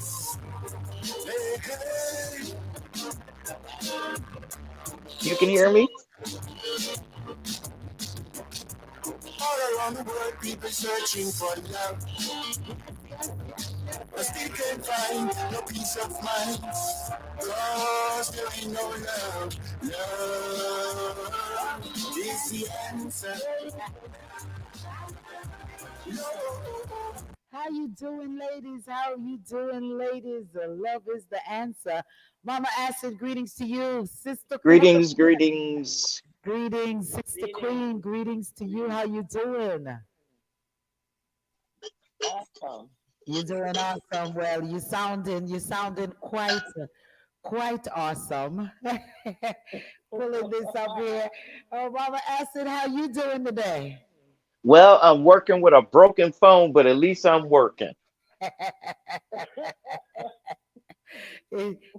Hey, hey. You can hear me? All around the world, people searching for love, but still can't find no peace of mind. Cause there ain't no love. Love is the answer. How you doing, ladies? How you doing, ladies? Love is the answer. Mama Acid, greetings to you. Sister Corner, Greetings, greetings. greetings. Sister Queen, greetings to you. How you doing? Awesome. You're doing awesome. Well, you sounding quite awesome. Pulling this up here. Oh, Mama Acid, how you doing today? Well, I'm working with a broken phone, but at least I'm working.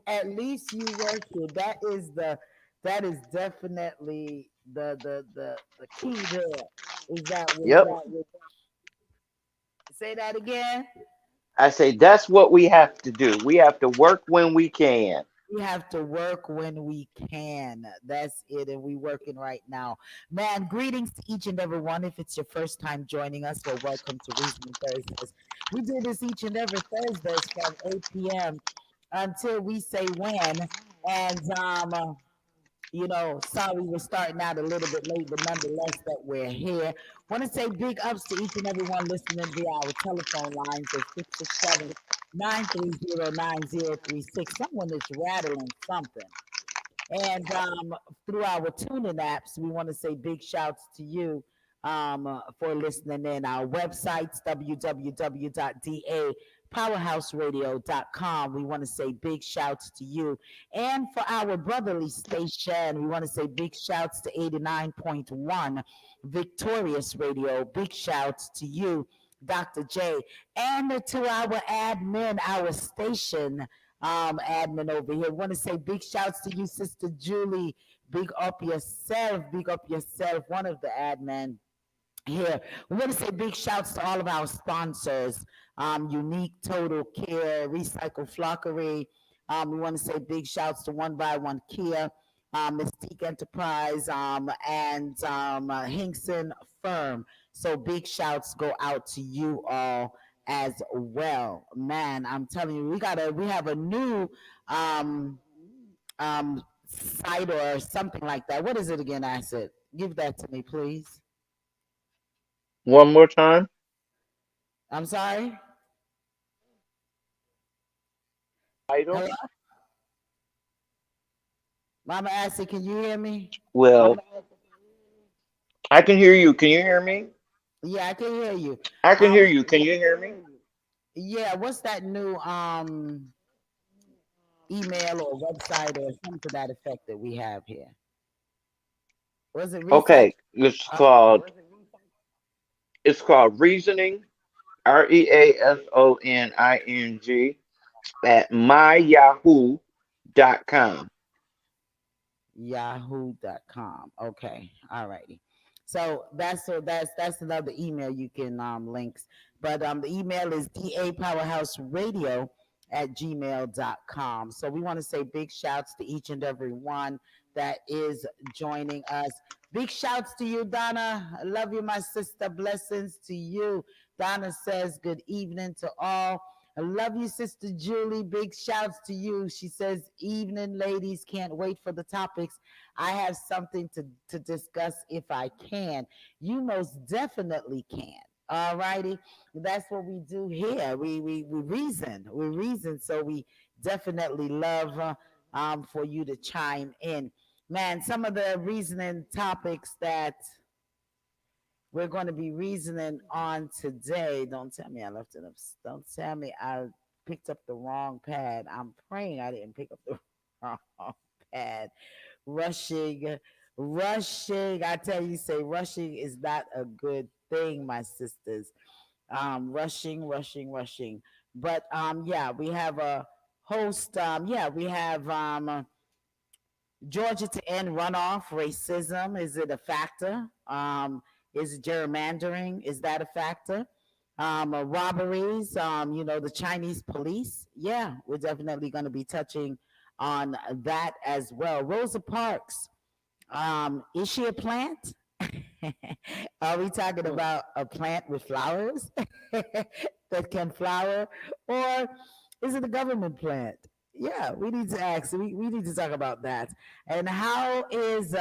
At least you working. That is definitely the key there. Is that Yep. say that again? I say that's what we have to do. We have to work when we can. We have to work when we can. That's it, and we working right now. Man, greetings to each and every one. If it's your first time joining us, well, welcome to Reasoning Thursdays. We do this each and every Thursdays from 8 p.m. until we say when. And sorry we're starting out a little bit late, but nonetheless that we're here. Want to say big ups to each and everyone listening via our telephone lines at 667-930-9036. Someone is rattling something. And through our tuning apps, we want to say big shouts to you for listening in. Our websites, www.dapowerhouseradio.com. We want to say big shouts to you. And for our brotherly station, we want to say big shouts to 89.1 Victorious Radio. Big shouts to you, Dr. J. And to our admin, our station admin over here. Want to say big shouts to you, Sister Julie. Big up yourself. Big up yourself. One of the admin here. We want to say big shouts to all of our sponsors, Unique Total Care, Recycle Flockery. We want to say big shouts to One by One Kia, Mystique Enterprise, and Hinkson Firm. So big shouts go out to you all as well. Man, I'm telling you, we have a new site or something like that. What is it again, Acid? Give that to me, please. One more time. I'm sorry. Title. Hello, Mama Acid. Can you hear me? Well, I can hear you. Can you hear me? Yeah, I can hear you. I can Um, hear you. Can you hear me? yeah. What's that new email or website or something to that effect that we have here? Was it recycle? Okay. It's called Reasoning. REASONING at myyahoo.com. Yahoo.com. Okay. All righty. So that's another email you can links. But the email is dapowerhouseradio at gmail.com. So we want to say big shouts to each and every one that is joining us. Big shouts to you, Donna. I love you, my sister. Blessings to you. Donna says good evening to all. I love you, Sister Julie. Big shouts to you. She says, evening, ladies. Can't wait for the topics. I have something to discuss if I can. You most definitely can. All righty. That's what we do here. We reason. We reason. So we definitely love for you to chime in. Man, some of the reasoning topics that we're going to be reasoning on today. Don't tell me I left it up. Don't tell me I picked up the wrong pad. I'm praying I didn't pick up the wrong pad. Rushing, rushing. I tell you, say rushing is not a good thing, my sisters. Rushing. But yeah, we have a host. Yeah, we have Georgia to end runoff, racism. Is it a factor? Is gerrymandering? Is that a factor? robberies, the Chinese police. Yeah, we're definitely going to be touching on that as well. Rosa Parks, is she a plant? Are we talking Hmm. about a plant with flowers that can flower, or is it a government plant? Yeah, we need to ask. We need to talk about that. And how is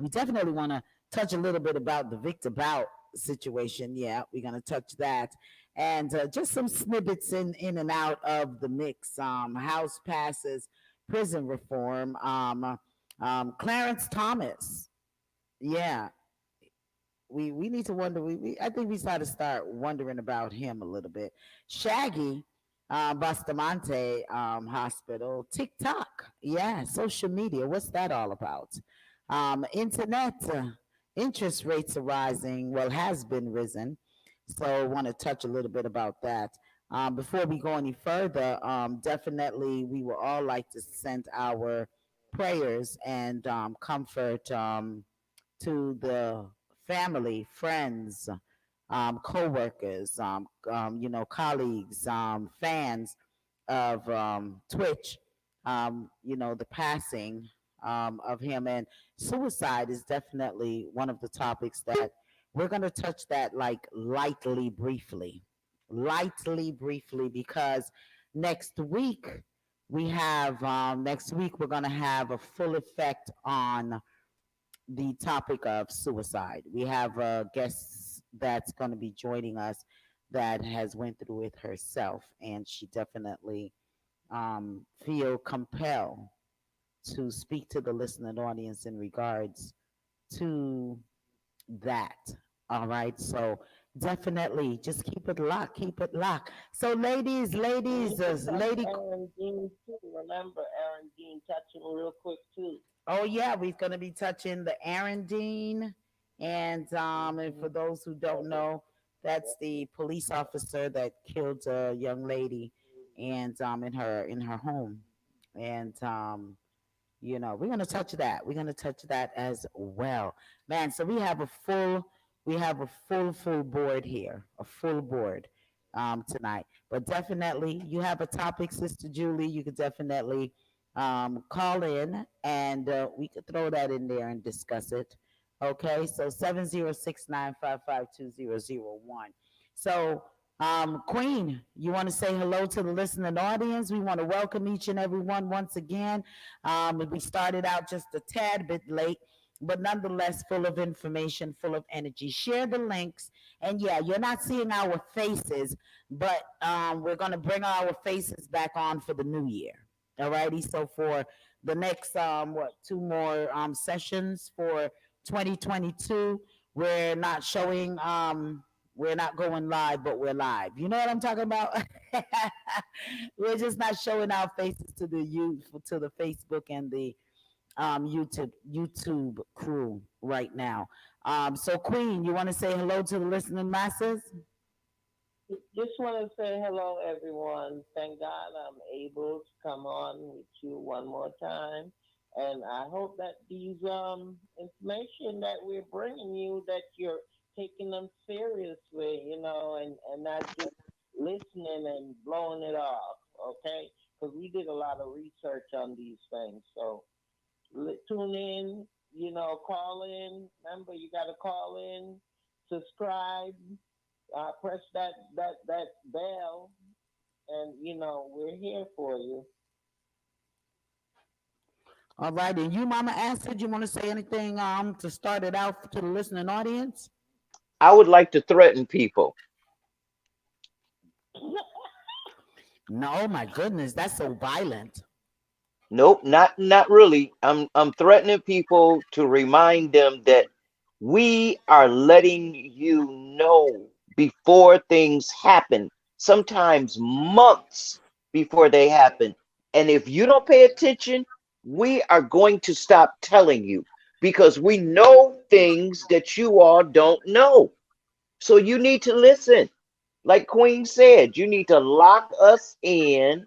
we definitely want to touch a little bit about the Victor Bout situation. Yeah, we're gonna touch that, and just some snippets in and out of the mix. House passes, prison reform. Clarence Thomas. Yeah, we need to wonder. We I think we got to start wondering about him a little bit. Shaggy, Bustamante Hospital, TikTok, yeah, social media. What's that all about? Internet interest rates are rising. Well, has been risen. So I want to touch a little bit about that. Before we go any further, definitely we would all like to send our prayers and comfort. To the family, friends, co-workers, colleagues, fans of Twitch, the passing of him. And suicide is definitely one of the topics that we're going to touch that like lightly, briefly, because next week next week we're going to have a full effect on the topic of suicide. We have a guest that's going to be joining us that has went through it herself, and she definitely feel compelled to speak to the listening audience in regards to that. All right, so definitely just keep it locked, keep it locked. So, We ladies, need to touch lady. Aaron Dean too. Remember Aaron Dean, touch him real quick too. Oh yeah, we're gonna be touching the Aaron Dean, and Hmm. for those who don't know, that's the police officer that killed a young lady, and in her home, and we're gonna touch that. We're gonna touch that as well, man. So we have a full board here, a full board tonight. But definitely, you have a topic, Sister Julie. You could definitely call in, and we could throw that in there and discuss it. Okay, so 706-955-2001. So, Queen, you want to say hello to the listening audience? We want to welcome each and every one once again. We started out just a tad bit late, but nonetheless, full of information, full of energy. Share the links. And yeah, you're not seeing our faces, but we're going to bring our faces back on for the new year. All righty. So for the next, two more sessions for 2022, we're not showing, we're not going live, but we're live. You know what I'm talking about? We're just not showing our faces to the youth, to the Facebook and the YouTube crew right now. So Queen, you want to say hello to the listening masses? Just want to say hello, everyone. Thank God I'm able to come on with you one more time, and I hope that these information that we're bringing you, that you're taking them seriously, and not just listening and blowing it off. Okay, because we did a lot of research on these things, so tune in. Call in. Remember, you got to call in, subscribe, press that bell, and we're here for you. All right, and you, Mama Acid, you want to say anything to start it out to the listening audience? I would like to threaten people. No, my goodness, that's so violent. Nope, not really. I'm threatening people to remind them that we are letting you know before things happen, sometimes months before they happen. And if you don't pay attention, we are going to stop telling you because we know things that you all don't know. So you need to listen. Like Queen said, you need to lock us in.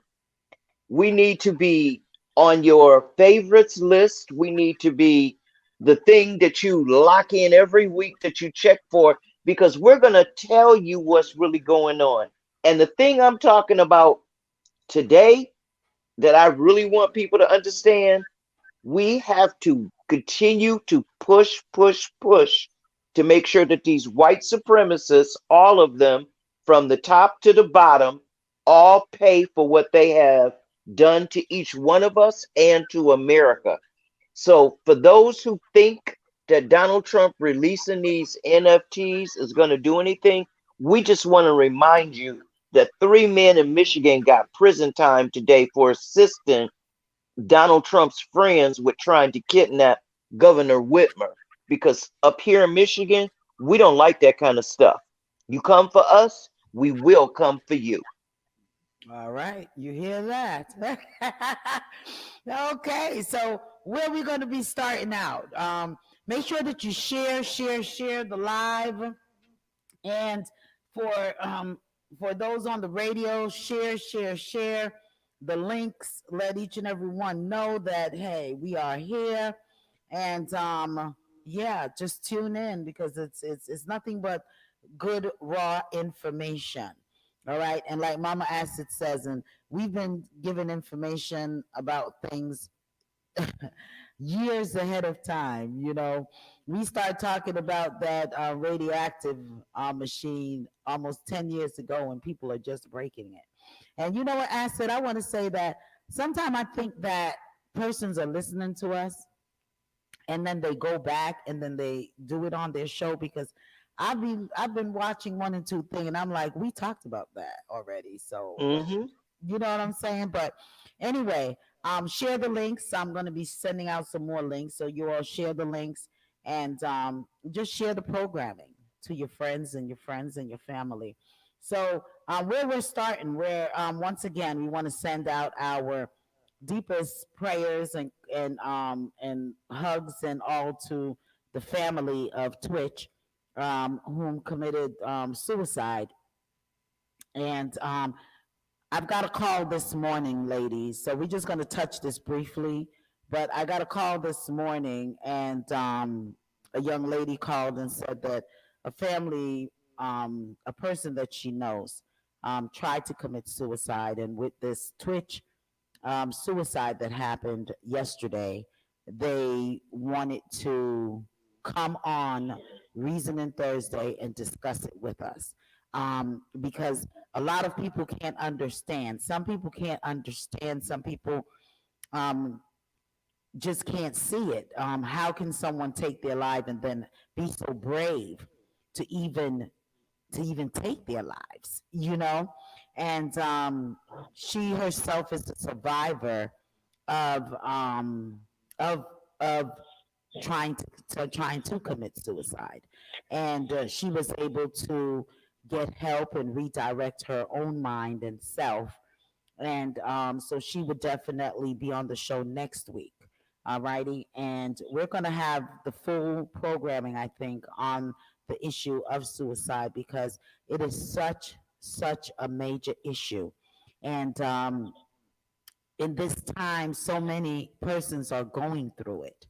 We need to be on your favorites list. We need to be the thing that you lock in every week that you check for. because we're going to tell you what's really going on. And the thing I'm talking about today that I really want people to understand, we have to continue to push, push, push to make sure that these white supremacists, all of them, from the top to the bottom, all pay for what they have done to each one of us and to America. So, for those who think that Donald Trump releasing these NFTs is going to do anything, we just want to remind you that three men in Michigan got prison time today for assisting Donald Trump's friends with trying to kidnap Governor Whitmer. Because up here in Michigan, we don't like that kind of stuff. You come for us, we will come for you. All right, you hear that? Okay, so where we going to be starting out? Make sure that you share the live, and for um, for those on the radio, share the links. Let each and every one know that hey, we are here, and yeah, just tune in because it's nothing but good raw information. All right, and like Mama Acid says, and we've been given information about things years ahead of time. We start talking about that radioactive machine almost 10 years ago, and people are just breaking it. And you know what, Acid? I want to say that sometimes I think that persons are listening to us and then they go back and then they do it on their show because I've been watching one and two thing and I'm like, we talked about that already. So Hmm. you know what I'm saying? But anyway, share the links. I'm going to be sending out some more links. So you all share the links and just share the programming to your friends and your friends and your family. So where we're starting, where once again, we want to send out our deepest prayers and hugs and all to the family of Twitch, whom committed suicide. And I've got a call this morning, ladies. So we're just going to touch this briefly. But I got a call this morning, and a young lady called and said that a family, a person that she knows, tried to commit suicide. And with this Twitch suicide that happened yesterday, they wanted to come on Reasoning Thursday and discuss it with us. Because a lot of people can't understand. Some people can't understand. Some people um, just can't see it. How can someone take their life and then be so brave to even take their lives? And she herself is a survivor of of of trying to commit suicide, and she was able to get help and redirect her own mind and self, and so she would definitely be on the show next week. All righty, and we're going to have the full programming, I think, on the issue of suicide because it is such a major issue, and in this time so many persons are going through it,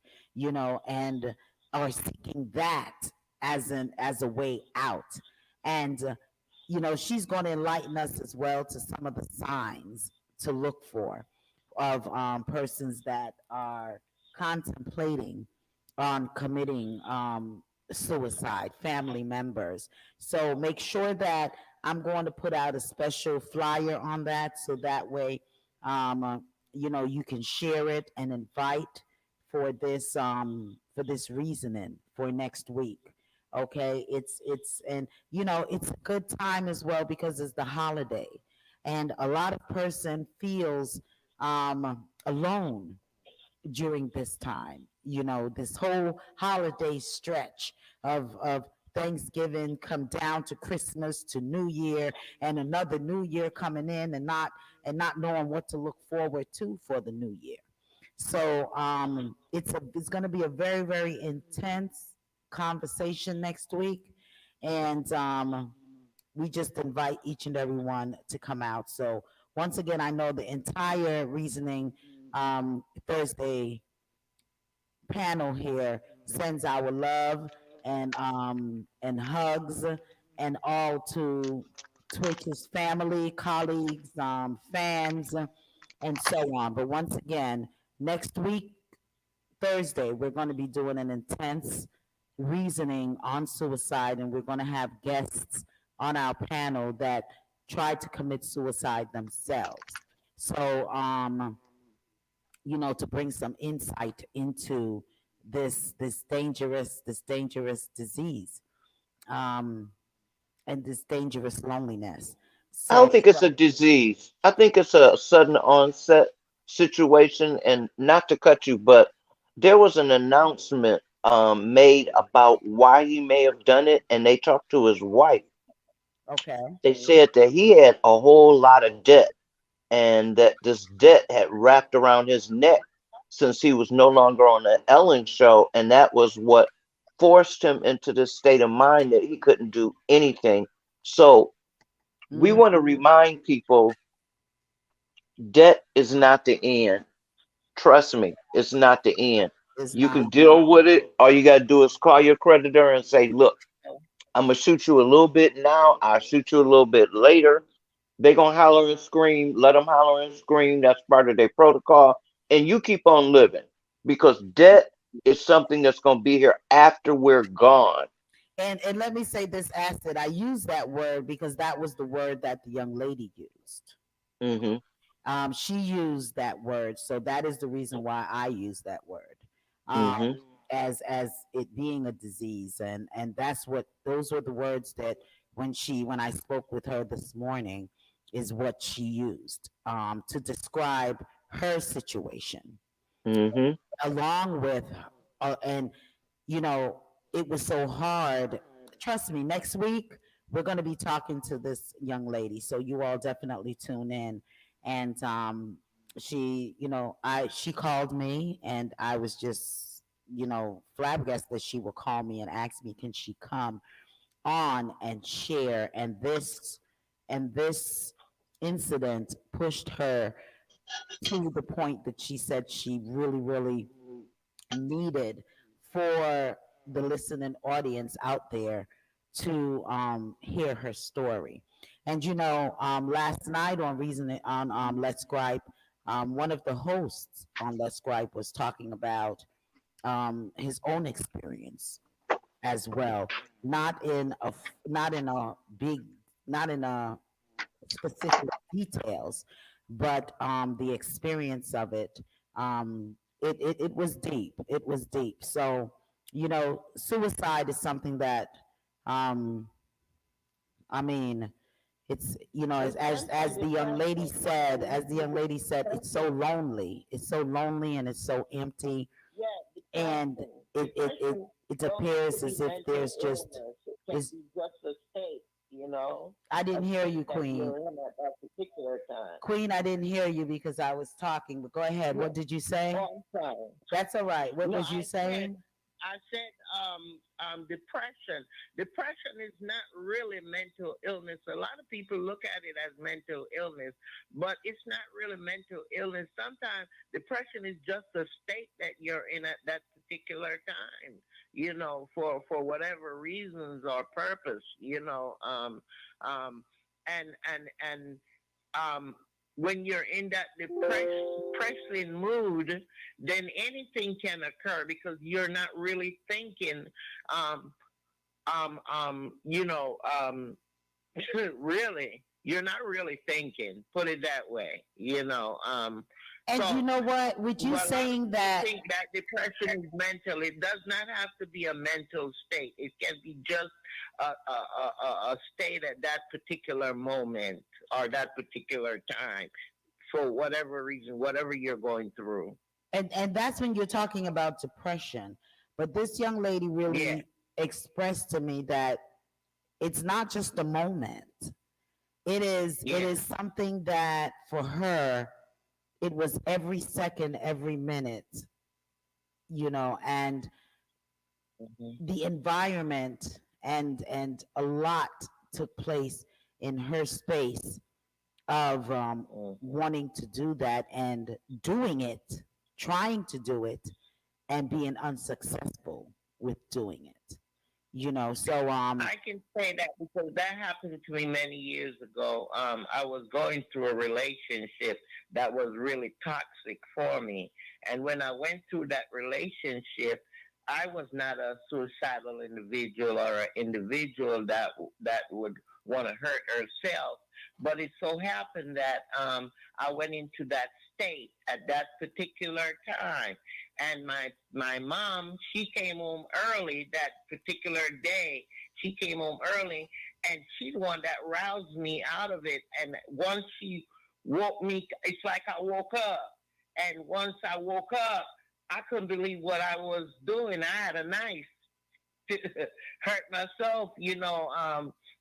and are seeking that as a way out. And she's going to enlighten us as well to some of the signs to look for of persons that are contemplating on committing suicide, family members. So make sure that I'm going to put out a special flyer on that so that way um, uh, you can share it and invite for this reasoning for next week. Okay, it's and it's a good time as well because it's the holiday, and a lot of person feels alone during this time. This whole holiday stretch of Thanksgiving come down to Christmas to New Year and another New Year coming in and not knowing what to look forward to for the New Year. So it's going to be a very very intense conversation next week, and we just invite each and every one to come out. So once again, I know the entire Reasoning Thursday panel here sends our love and hugs and all to Twitch's family, colleagues, fans, and so on. But once again, next week, Thursday, we're going to be doing an intense reasoning on suicide, and we're going to have guests on our panel that tried to commit suicide themselves. So, to bring some insight into this dangerous disease, um, and this dangerous loneliness. I don't So, think it's a disease. I think it's a sudden onset situation. And not to cut you, but there was an announcement made about why he may have done it, and they talked to his wife. okay. They said that he had a whole lot of debt, and that this debt had wrapped around his neck since he was no longer on the Ellen show, and that was what forced him into this state of mind that he couldn't do anything. So we Mm, want to remind people debt is not the end. Trust me, it's not the end. it's You not. can deal with it. All you got to do is call your creditor and say, look, I'm going to shoot you a little bit now. I'll shoot you a little bit later. They going to holler and scream. Let them holler and scream. That's part of their protocol. And you keep on living because debt is something that's going to be here after we're gone. And let me say this, Acid. I use that word because that was the word that the young lady used. Hmm. She used that word, so that is the reason why I use that word, Hmm. as it being a disease, and that's what those were the words that when I spoke with her this morning, is what she used to describe her situation, Hmm. along with and you know, it was so hard. Trust me, next week we're going to be talking to this young lady, so you all definitely tune in. And she called me, and I was just flabbergasted that she would call me and ask me, can she come on and share? And this incident pushed her to the point that she said she really, really needed for the listening audience out there to hear her story. And last night on Reason on Let's Gripe, one of the hosts on Let's Gripe was talking about his own experience as well, not in a specific details, but the experience of it, it was deep. It was deep. So, suicide is something that, um, I mean, it's as the young lady said, it's so lonely. It's so lonely and it's so empty, Yeah, and depression. it Don't have appears to be as if mental there's just illness. It can is. be just a state, I a didn't hear state you, that Queen. you're in at that particular time. Queen, I didn't hear you because I was talking, but go ahead. Yeah. What did you say? Oh, I'm sorry. That's all right. What No, was you saying? I said, depression. Depression is not really mental illness. A lot of people look at it as mental illness, but it's not really mental illness. Sometimes depression is just a state that you're in at that particular time, for whatever reasons or purpose. Um, and um, when you're in that depressing mood, then anything can occur because you're not really thinking, um, you know, really, you're not really thinking. Put it that way. And you So know what? With you well, a lot of saying people that, think that depression is mental. It does not have to be a mental state. It can be just a state at that particular moment or that particular time for whatever reason, whatever you're going through. and that's when you're talking about depression. But this young lady Yeah. really expressed to me that it's not just a moment. It is Yeah. something that for her it was every second, every minute, and Hmm. the environment and a lot took place in her space of Hmm. wanting to do that and doing it, trying to do it, and being unsuccessful with doing it. So I can say that because that happened to me many years ago. I was going through a relationship that was really toxic for me. And when I went through that relationship, I was not a suicidal individual or an individual that would want to hurt herself. But it so happened that I went into that state at that particular time. And my mom, she came home early that particular day. She came home early, and she's the one that roused me out of it. And once she woke me, it's like I woke up. And once I woke up, I couldn't believe what I was doing. I had a knife to hurt myself.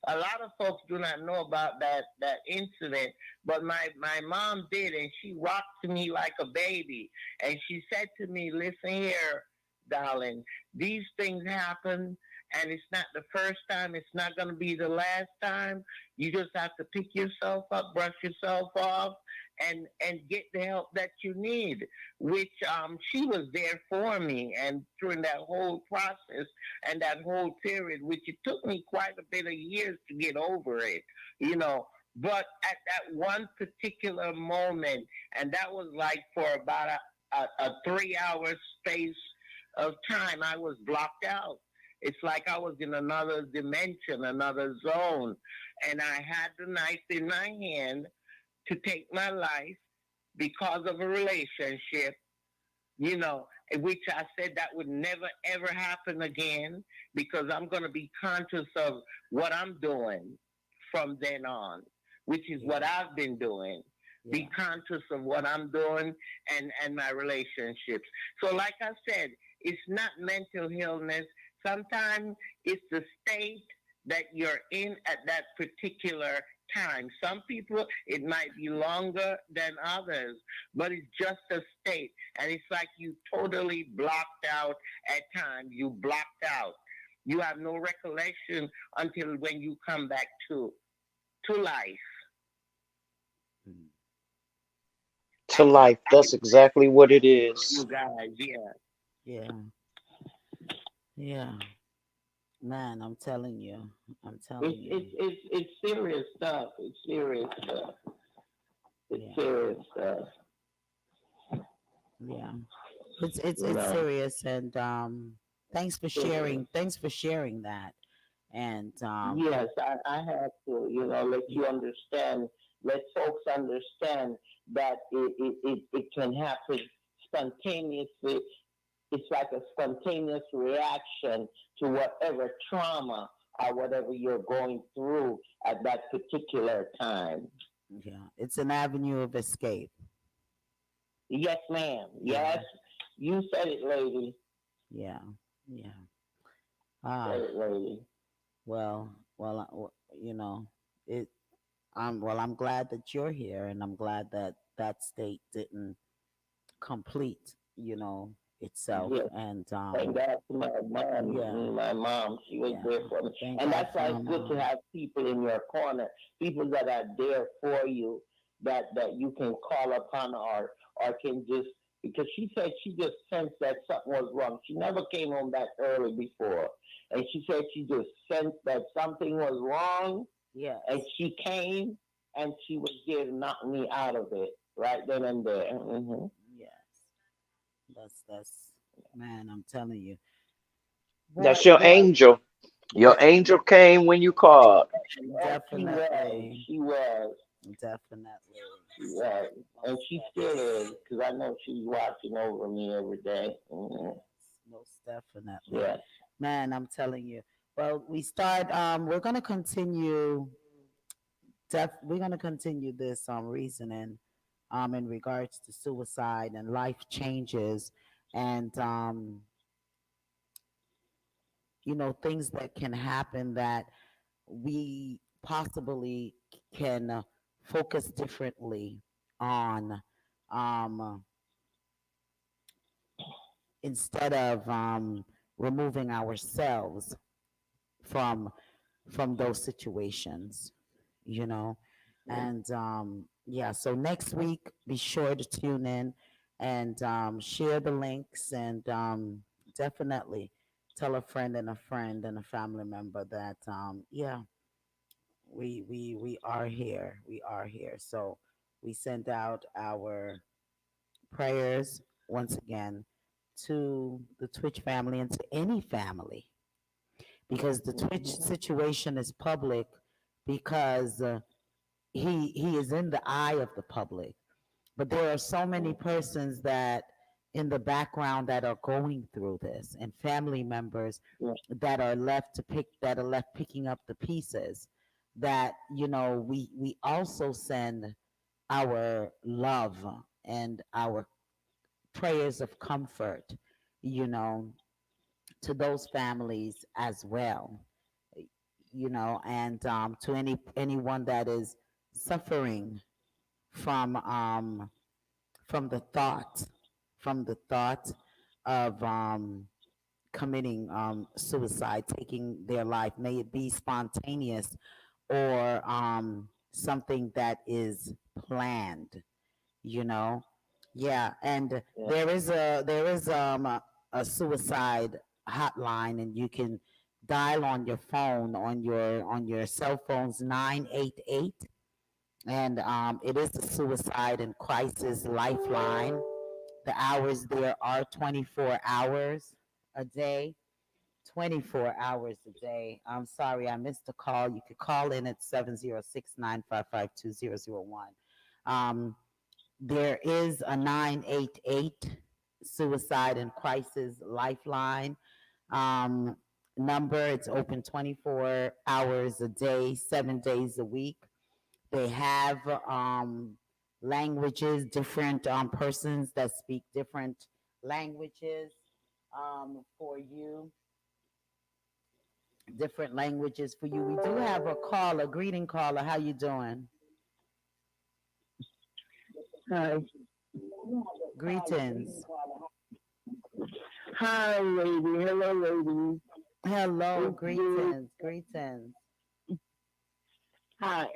A lot of folks do not know about that incident, but my mom did, and she rocked me like a baby, and she said to me, "Listen here, darling, these things happen." And it's not the first time. It's not going to be the last time. You just have to pick yourself up, brush yourself off, and get the help that you need. Which she was there for me, and during that whole process, and that whole period, which it took me quite a bit of years to get over it, you know. But at that one particular moment, and that was like for about a 3 hour space of time, I was blocked out. It's like I was in another dimension, another zone, and I had the knife in my hand to take my life because of a relationship, which I said that would never ever happen again because I'm going to be conscious of what I'm doing from then on, which is yeah, what I've been doing. Be yeah, conscious of what I'm doing and my relationships. So, like I said, it's not mental illness. Sometimes it's the state that you're in at that particular time. Some people, it might be longer than others, but it's just a state. And it's like you totally blocked out at times. You blocked out. You have no recollection until when you come back to life. mm, To life. That's exactly what it is. You guys, yeah. yeah, yeah. Man, I'm telling It's you, it's it's it's serious stuff. It's serious stuff. It's yeah, serious stuff. yeah. It's No, serious, and thanks for serious. sharing. Thanks for sharing that, and Yes, I have to, let yeah, you understand, let folks understand that it can happen spontaneously. It's like a spontaneous reaction to whatever trauma or whatever you're going through at that particular time. yeah. It's an avenue of escape. Yes, ma'am. Yeah, Yes, you said it, lady. yeah, yeah. Said Ah, it, lady. you know, it. I'm glad that you're here, and I'm glad that that state didn't complete, itself. Yes. And Thank God for my mom. yeah, My mom, she was yeah. there for me, Thank and God that's for why your it's good to mom. have people in your corner, people that are there for you, that you can call upon or can just because she said she just sensed that something was wrong. She never came home that early before, and she said she just sensed that something was wrong, and Yes, she came and she was there to knock me out of it right then and there. yes. That's man. I'm telling you, boy, That's your boy. angel. Your angel came when you called. Oh, she was. Definitely, She was. definitely, She was. And most she still is, definitely, because I know she's watching over me every day. yes, most definitely, Yes. man. I'm telling you. Well, we start. We're gonna continue. We're gonna continue this reasoning, in regards to suicide and life changes, and things that can happen that we possibly can focus differently on, um, instead of removing ourselves from those situations, you know. And yeah, so next week, be sure to tune in and share the links, and definitely. tell a friend and a friend and a family member that yeah, we are here. We are here. So we send out our prayers once again to the Twitch family and to any family, because the Twitch Mhm. situation is public, because he is in the eye of the public. But there are so many persons that in the background that are going through this, and family members Yeah. that are left picking up the pieces, that we also send our love and our prayers of comfort, you know, to those families as well, and to anyone that is suffering from from the thought from the thought of committing suicide, taking their life, may it be spontaneous or something that is planned, you know. Yeah, and Yeah. there is a suicide hotline, and you can dial on your phone, on your cell phones, 988, and it is the suicide and crisis lifeline. The hours there are 24 hours a day. 24 hours a day. I'm sorry, I missed a call. You could call in at 706-955-2001. Um, there is a 988 suicide and crisis lifeline um, number. It's open 24 hours a day, 7 days a week. They have languages, different persons that speak different languages for you, different languages for you. We do have a caller, greeting caller. How you doing? Hi. Greetings. Hi, lady. Hello, ladies. Hello, It's good. greetings, greetings. Hi.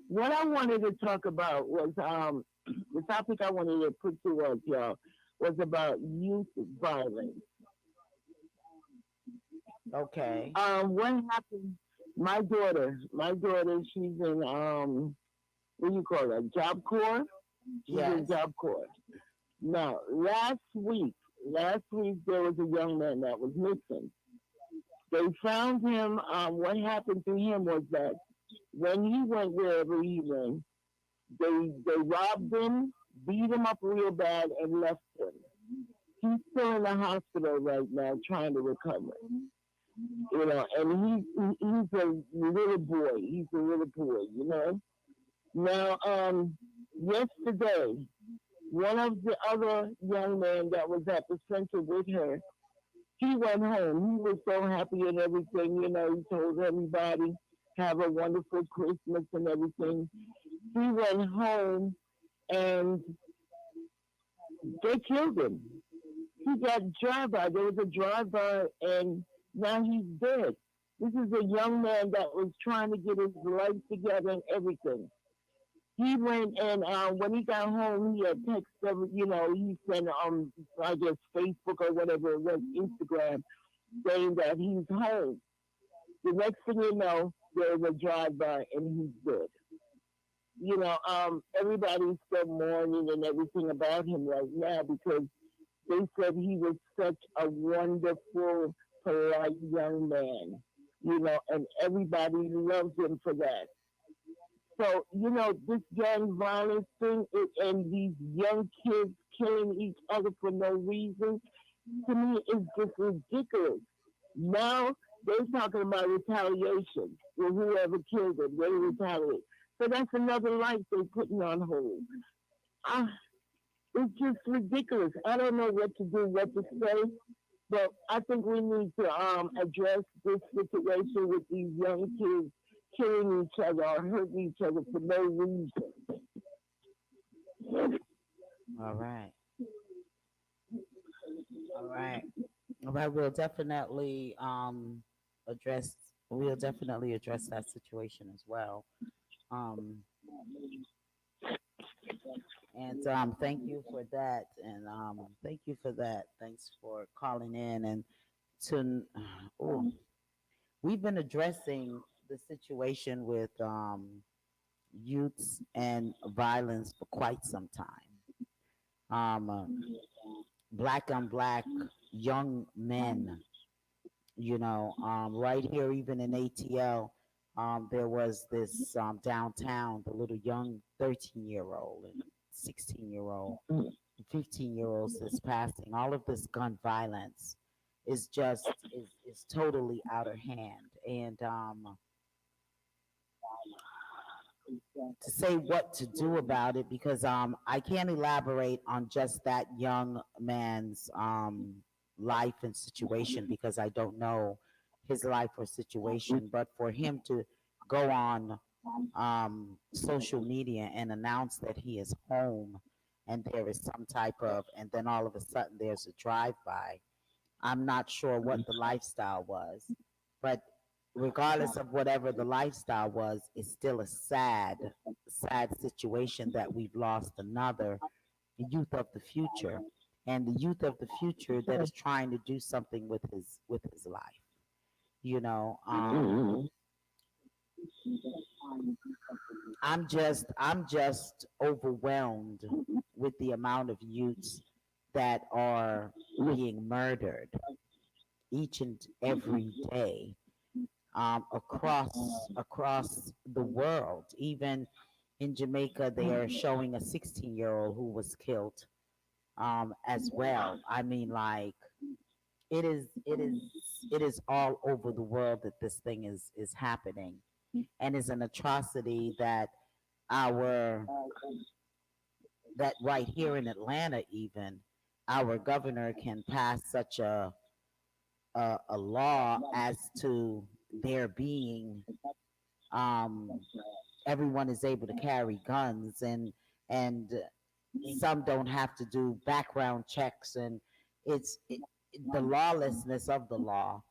What I wanted to talk about was the topic I wanted to put towards y'all was about youth violence. Okay. What happened? My daughter, she's in what do you call it? Job Corps. She's in Yes. Job Corps. Now, last week there was a young man that was missing. They found him. What happened to him was that when he went wherever he went, they robbed him, beat him up real bad, and left him. He's still in the hospital right now, trying to recover. And he's a little boy. He's a little boy. Now, yesterday, one of the other young men that was at the center with her, he went home. He was so happy and everything. He told everybody, have a wonderful Christmas and everything. He went home and they killed him. He got drive-by. There was a drive-by and now he's dead. This is a young man that was trying to get his life together and everything. He went and when he got home, he had texted, he sent, I guess, Facebook or whatever it was, Instagram, saying that he's home. The next thing you know, there was a drive-by and he's dead. Everybody's still mourning and everything about him right now because they said he was such a wonderful, polite young man, and everybody loves him for that. So, this gang violence thing and these young kids killing each other for no reason, to me, is just ridiculous. Now they're talking about retaliation. Well, whoever killed them, they retaliate. So that's another life they're putting on hold. Ah, it's just ridiculous. I don't know what to do, what to say, but I think we need to address this situation with these young kids killing each other or hurting each other for no reason. All right. All right. All right. Address. We'll definitely address that situation as well. Um, And thank you for that. And thank you for that. Thanks for calling in. And to, oh, we've been addressing the situation with youths and violence for quite some time. Black on black young men, right here, even in ATL, there was this downtown, the little young 13-year-old and 16-year-old, 15-year-olds that's passing. All of this gun violence is totally out of hand. And to say what to do about it, because I can't elaborate on just that young man's life and situation because I don't know his life or situation. But for him to go on social media and announce that he is home and there is some type of, and then all of a sudden there's a drive by. I'm not sure what the lifestyle was, but regardless of whatever the lifestyle was, it's still a sad situation that we've lost another youth of the future, and the youth of the future that is trying to do something with his life. You know, I'm just overwhelmed with the amount of youths that are being murdered each and every day across the world. Even in Jamaica, they are showing a 16-year-old who was killed as well. I mean, like it is it is it is all over the world that this thing is happening, and is an atrocity that our that right here in Atlanta, even our governor can pass such a law as to there being um, everyone is able to carry guns, and some don't have to do background checks, and the lawlessness of the law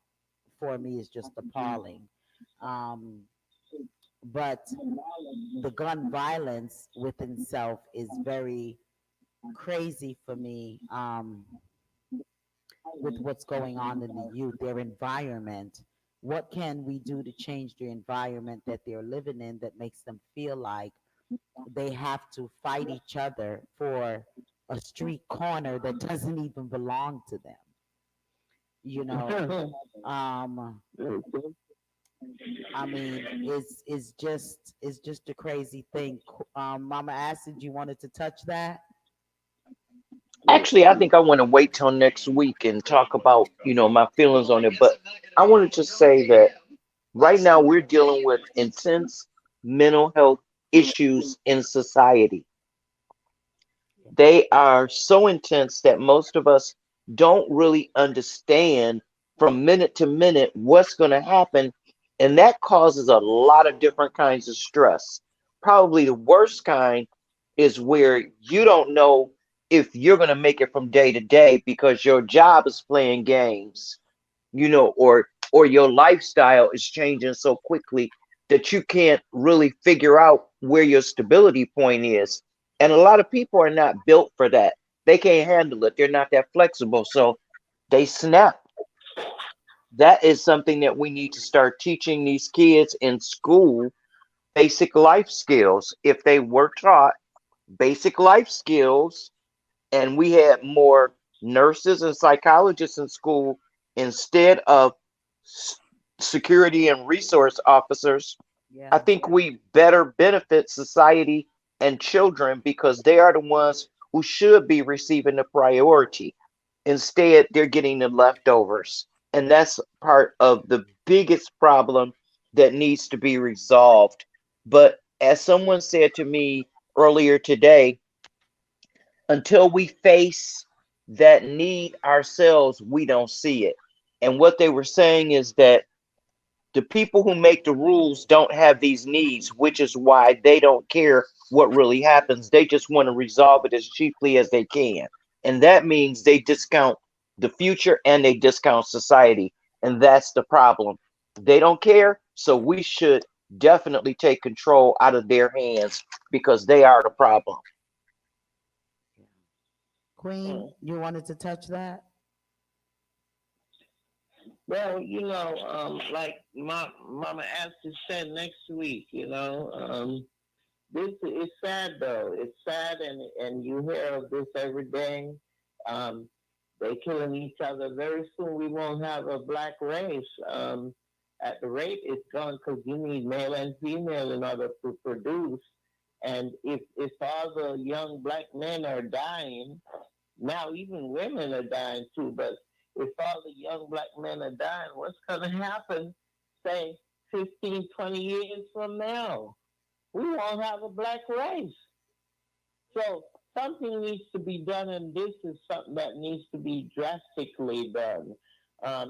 for me is just appalling. Um, but the gun violence within self is very crazy for me, with what's going on in the youth, their environment. What can we do to change the environment that they're living in that makes them feel like they have to fight each other for a street corner that doesn't even belong to them? You know, um, I mean, it's just a crazy thing. Mama Acid, you wanted to touch that? Actually, I think I want to wait till next week and talk about, my feelings on it. But I wanted to say that right now we're dealing with intense mental health issues in society. Yeah. They are so intense that most of us don't really understand from minute to minute what's going to happen. And that causes a lot of different kinds of stress. Probably the worst kind is where you don't know if you're going to make it from day to day because your job is playing games, or your lifestyle is changing so quickly that you can't really figure out where your stability point is. And a lot of people are not built for that. They can't handle it. They're not that flexible. So they snap. That is something that we need to start teaching these kids in school, basic life skills. If they were taught basic life skills, and we had more nurses and psychologists in school instead of s- security and resource officers, I Yeah. think we better benefit society and children because they are the ones who should be receiving the priority. Instead, they're getting the leftovers. And that's part of the biggest problem that needs to be resolved. But as someone said to me earlier today, until we face that need ourselves, we don't see it. And what they were saying is that the people who make the rules don't have these needs, which is why they don't care what really happens. They just want to resolve it as cheaply as they can. And that means they discount the future and they discount society. And that's the problem. They don't care. So we should definitely take control out of their hands because they are the problem. Queen, Mm. you wanted to touch that? Well, like Mama Ashley said, next week, this is sad though. It's sad, and you hear of this every day. Um, they killing each other. Very soon we won't have a black race. At the rate it's going, because you need male and female in order to produce. And if all the young black men are dying, now even women are dying too. But if all the young black men are dying, what's going to happen? Say 15, 20 years from now, we won't have a black race. So something needs to be done, and this is something that needs to be drastically done.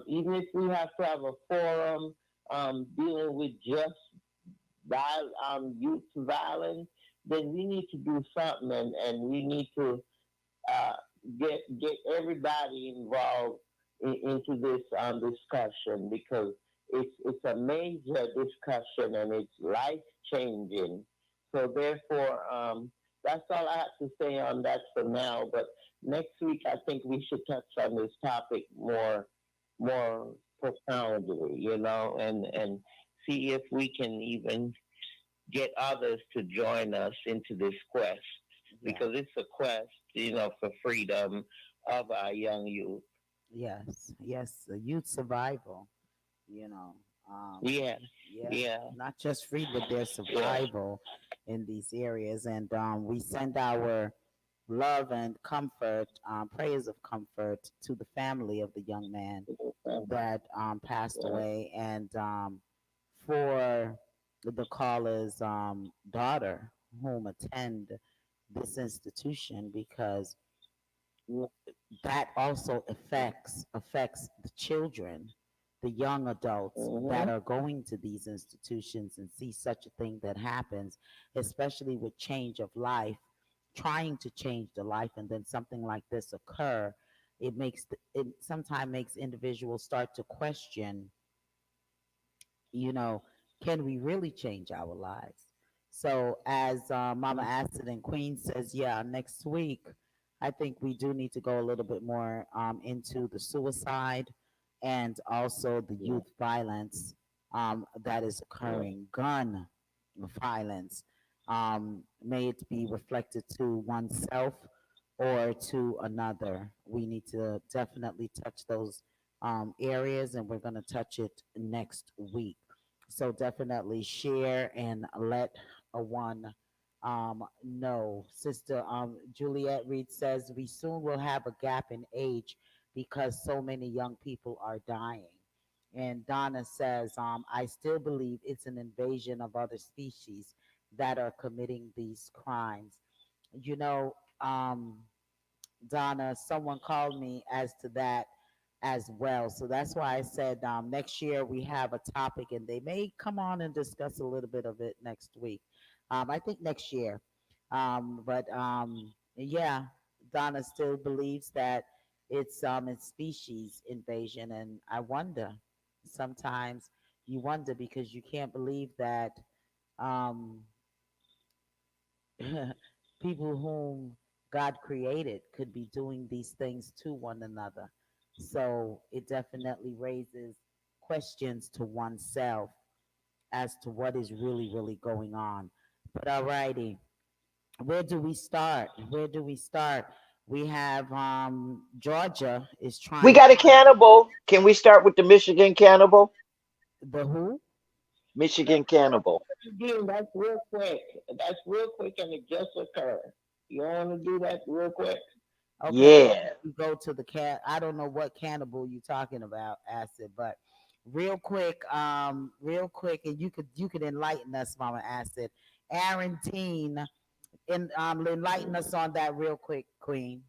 Even if we have to have a forum dealing with just youth violence, then we need to do something, and we need to uh, get everybody involved into this discussion, because it's a major discussion and it's life changing. So therefore, that's all I have to say on that for now. But next week, I think we should touch on this topic more profoundly, and see if we can even get others to join us into this quest, Yeah. because it's a quest, for freedom of our young youth. Yes. Yes. Youth survival. You know. Um, Yeah, yeah. yeah, Not just freed with their yeah. survival in these areas, and we send our love and comfort, prayers of comfort to the family of the young man that passed Yeah. away, and for the caller's daughter whom attend this institution, because that also affects the children, the young adults that Mm-hmm. are going to these institutions and see such a thing that happens, especially with change of life, trying to change the life, and then something like this occur. It sometimes makes individuals start to question, you know, can we really change our lives? So, as Mama Acid and Queen says, yeah, next week, I think we do need to go a little bit more into the suicide and also the Yeah, youth violence that is yeah, occurring, gun violence. May it be reflected to oneself or to another. We need to definitely touch those areas, and we're going to touch it next week. So definitely share and let a one know. Sister Juliet Reed says we soon will have a gap in age because so many young people are dying. And Donna says, I still believe it's an invasion of other species that are committing these crimes. You know, Donna, someone called me as to that as well. So that's why I said next year we have a topic, and they may come on and discuss a little bit of it next week. I think next year. But yeah, Donna still believes that it's species invasion, and I wonder. Sometimes you wonder because you can't believe that um, people whom God created could be doing these things to one another. So it definitely raises questions to oneself as to what is really, really going on. But alrighty, where do we start? Where do we start? We have Georgia is We trying got a cannibal. Can we start with the Michigan cannibal? the who? Michigan cannibal. again, that's real quick. That's real quick, and it just occurred. You want to do that real quick? Okay, Yeah. you go to the cat. I don't know what cannibal you talking about, Acid, but real quick, and you could enlighten us, Mama Acid. Aaron Teen, and enlighten us on that real quick, Queen.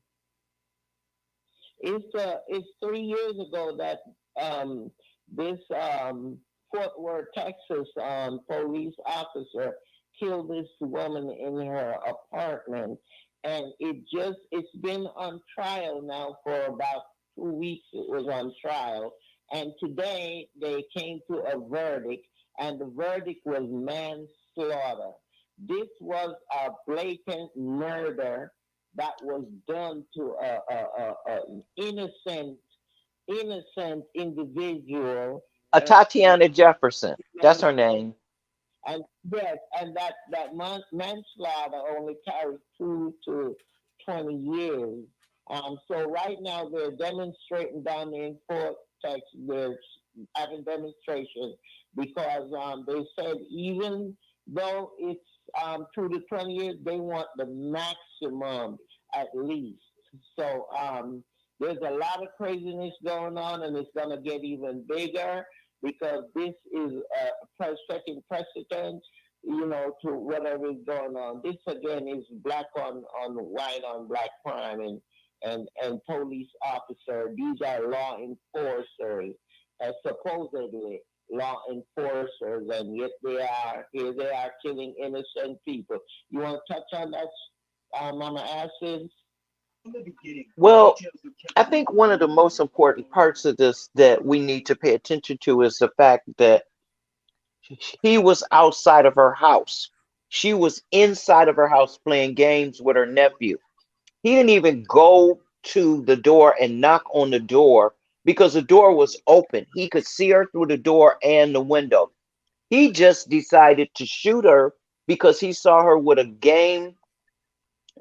It's 3 years ago that this Fort Worth, Texas police officer killed this woman in her apartment, and it's been on trial now for about 2 weeks. It was on trial, and today they came to a verdict, and the verdict was manslaughter. This was a blatant murder, that was done to an innocent individual, A and Tatiana Jefferson. That's her name. and yes, and that manslaughter only carries 2 to 20 years. So right now they're demonstrating down there in Fort Texas. They're having demonstrations because they said even though it's 2 to 20 years, they want the maximum at least. So there's a lot of craziness going on, and it's going to get even bigger because this is setting precedent, to whatever is going on. This again is black on white on black crime, and police officer. These are law enforcers, supposedly law enforcers, and yet they are killing innocent people. You want to touch on that, Mama Acid? Well, I think one of the most important parts of this that we need to pay attention to is the fact that he was outside of her house. She was inside of her house playing games with her nephew. He didn't even go to the door and knock on the door because the door was open. He could see her through the door and the window. He just decided to shoot her because he saw her with a game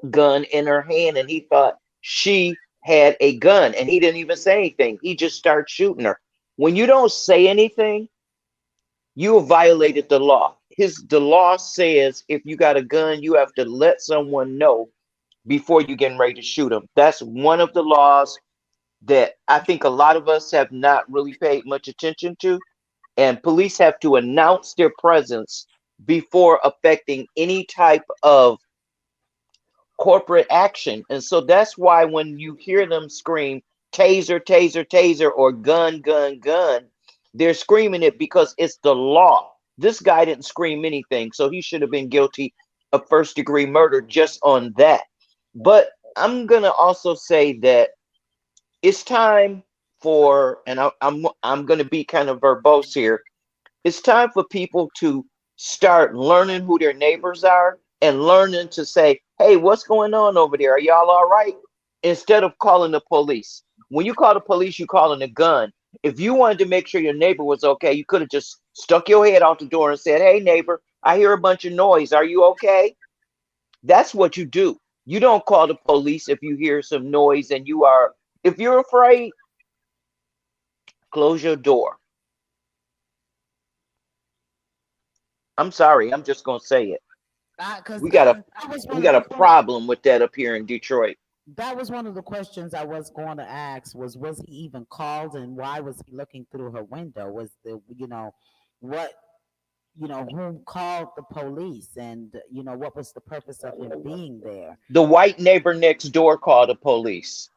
gun in her hand and he thought she had a gun and he didn't even say anything. He just started shooting her. When you don't say anything, you have violated the law. The law says if you got a gun, you have to let someone know before you getting ready to shoot them. That's one of the laws that I think a lot of us have not really paid much attention to. And police have to announce their presence before affecting any type of corporate action. And so that's why when you hear them scream taser, taser, taser, or gun, gun, gun, they're screaming it because it's the law. This guy didn't scream anything, so he should have been guilty of first degree murder just on that. But I'm going to also say that it's time for, and I'm going to be kind of verbose here. It's time for people to start learning who their neighbors are and learning to say, hey, what's going on over there? Are y'all all right? Instead of calling the police. When you call the police, you calling a gun. If you wanted to make sure your neighbor was okay, you could have just stuck your head out the door and said, hey, neighbor, I hear a bunch of noise. Are you okay? That's what you do. You don't call the police if you hear some noise and if you're afraid, close your door. I'm sorry. I'm just going to say it. Because We got a that was we one of got a the problem with that up here in Detroit. that was one of the questions I was going to ask was he even called, and why was he looking through her window? Was the what who called the police, and what was the purpose of him being there? The white neighbor next door called the police.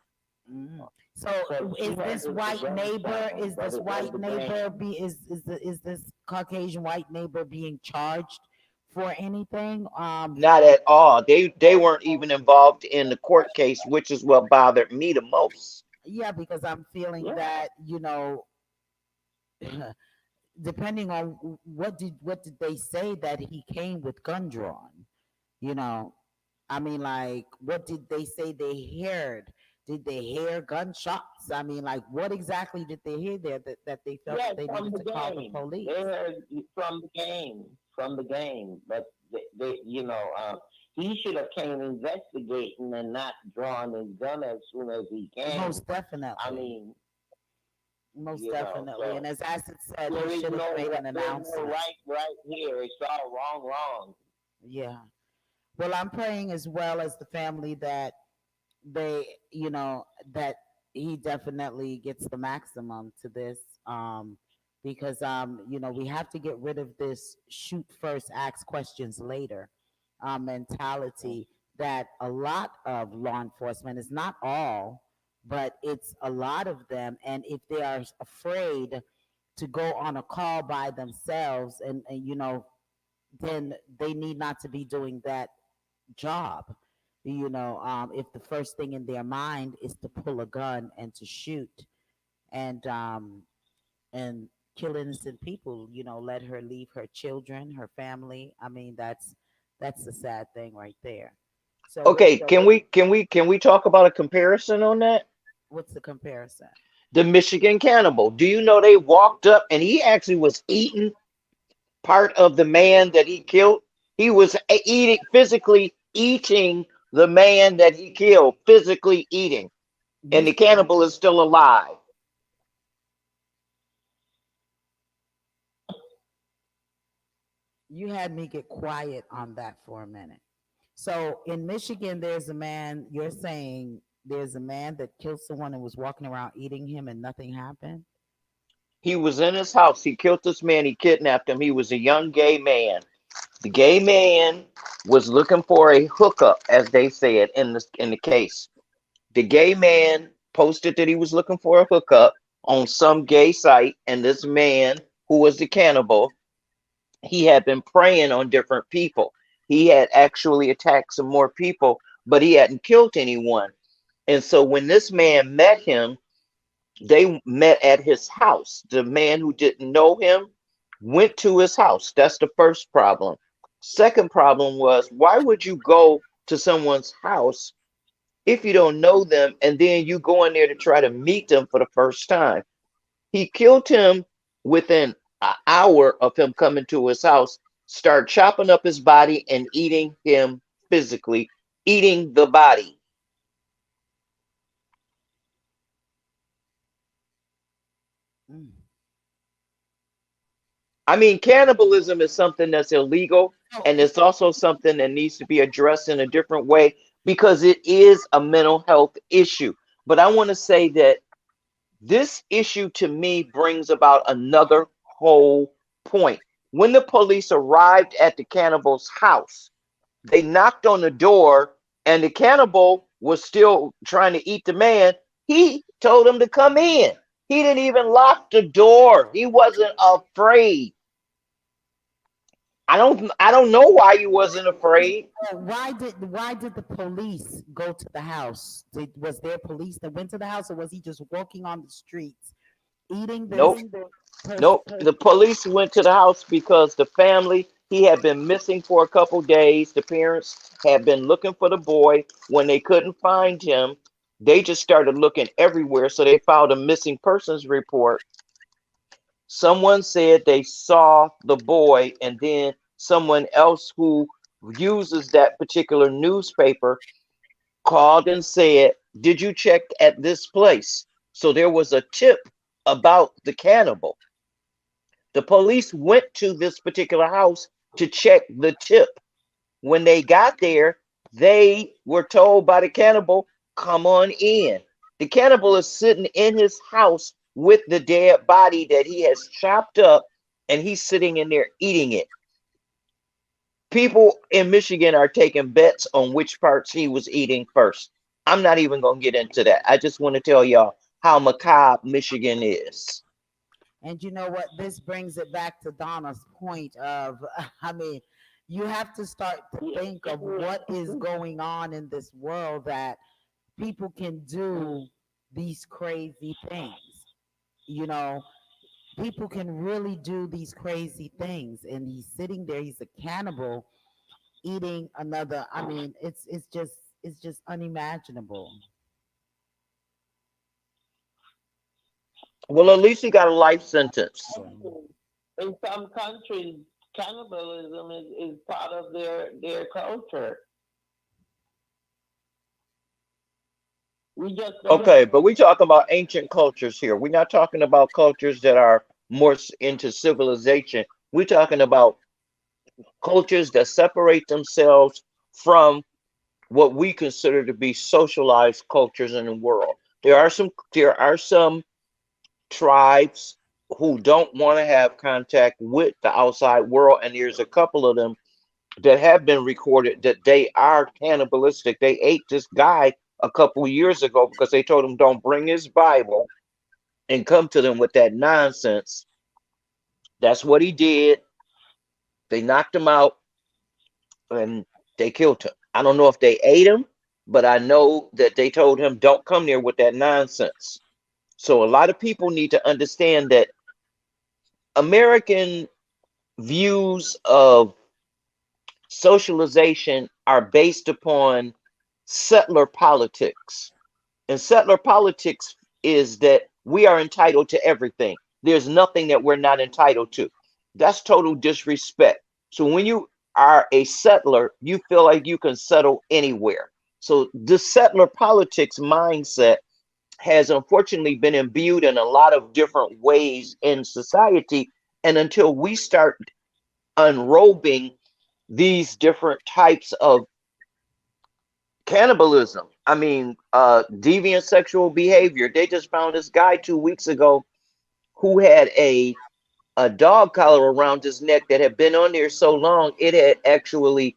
Mm. So So she is had this the white neighbor? gunshot, Is but this it was white the brain. neighbor is this Caucasian white neighbor being charged for anything? Not at all. They weren't even involved in the court case, which is what bothered me the most. Yeah, because I'm feeling Yeah, that depending on what did they say that he came with gun drawn? You know, I mean, like, what did they say they heard? Did they hear gunshots? I mean, like, what exactly did they hear there that they felt yeah, that they from needed the to call the game. They police? heard from the game. But he should have came investigating and not drawing his gun as soon as he came. Most I definitely. mean, Most definitely. so And as Acid said, he there is should have made an there's no announcement. right here. It's all wrong, wrong. Yeah. Well, I'm praying as well as the family that they, that he definitely gets the maximum to this. Because we have to get rid of this shoot first, ask questions later mentality that a lot of law enforcement is not all, but it's a lot of them. And if they are afraid to go on a call by themselves, and then they need not to be doing that job. If the first thing in their mind is to pull a gun and to shoot and kill innocent people, let her leave her children, her family. I mean, that's the sad thing right there. So Okay, can we talk about a comparison on that? what's the comparison? The Michigan cannibal. Do you know they walked up and he actually was eating part of the man that he killed? He was eating, physically eating the man that he killed, physically eating, and You the cannibal is still alive. you had me get quiet on that for a minute. So in Michigan, there's a man. You're saying there's a man that killed someone and was walking around eating him, and nothing happened. He was in his house. He killed this man. He kidnapped him. He was a young gay man. The gay man was looking for a hookup, as they said in the case. The gay man posted that he was looking for a hookup on some gay site, and this man, who was the cannibal, he had been preying on different people. He had actually attacked some more people, but he hadn't killed anyone. And so when this man met him, they met at his house. The man who didn't know him went to his house. That's the first problem. Second problem was, why would you go to someone's house if you don't know them and then you go in there to try to meet them for the first time? He killed him within an hour of him coming to his house, start chopping up his body and eating him physically, eating the body. Mm. I mean, cannibalism is something that's illegal, So and it's also something that needs to be addressed in a different way because it is a mental health issue. But I want to say that this issue to me brings about another whole point. When the police arrived at the cannibal's house, they knocked on the door, and the cannibal was still trying to eat the man. He told them to come in. He didn't even lock the door. He wasn't afraid. I don't know why he wasn't afraid. why did the police go to the house? Was there police that went to the house, or was he just walking on the streets eating this Nope. person? Nope. The police went to the house because the family, he had been missing for a couple days. The parents had been looking for the boy. When they couldn't find him, they just started looking everywhere. So they filed a missing persons report. Someone said they saw the boy, and then someone else who uses that particular newspaper called and said, "Did you check at this place?" So there was a tip about the cannibal. The police went to this particular house to check the tip. When they got there, they were told by the cannibal, "Come on in." The cannibal is sitting in his house with the dead body that he has chopped up, and he's sitting in there eating it. People in Michigan are taking bets on which parts he was eating first. I'm not even going to get into that. I just want to tell y'all how macabre Michigan is. And you know what? This brings it back to Donna's point of, I mean, you have to start to think of what is going on in this world that people can do these crazy things. You know, people can really do these crazy things, and he's sitting there. He's a cannibal eating another. I mean, it's just unimaginable. Well, at least he got a life sentence. In some countries, cannibalism is part of their culture. We just don't. Okay, but we talking about ancient cultures here. We're not talking about cultures that are more into civilization. We're talking about cultures that separate themselves from what we consider to be socialized cultures in the world. There are some tribes who don't want to have contact with the outside world, and there's a couple of them that have been recorded that they are cannibalistic. They ate this guy a couple years ago because they told him don't bring his Bible and come to them with that nonsense. That's what he did. They knocked him out and they killed him. I don't know if they ate him, but I know that they told him don't come there with that nonsense. So a lot of people need to understand that American views of socialization are based upon settler politics. And settler politics is that we are entitled to everything. There's nothing that we're not entitled to. That's total disrespect. So when you are a settler, you feel like you can settle anywhere. So the settler politics mindset has unfortunately been imbued in a lot of different ways in society. And until we start unrobing these different types of cannibalism, I mean, deviant sexual behavior. They just found this guy 2 weeks ago who had a dog collar around his neck that had been on there so long it had actually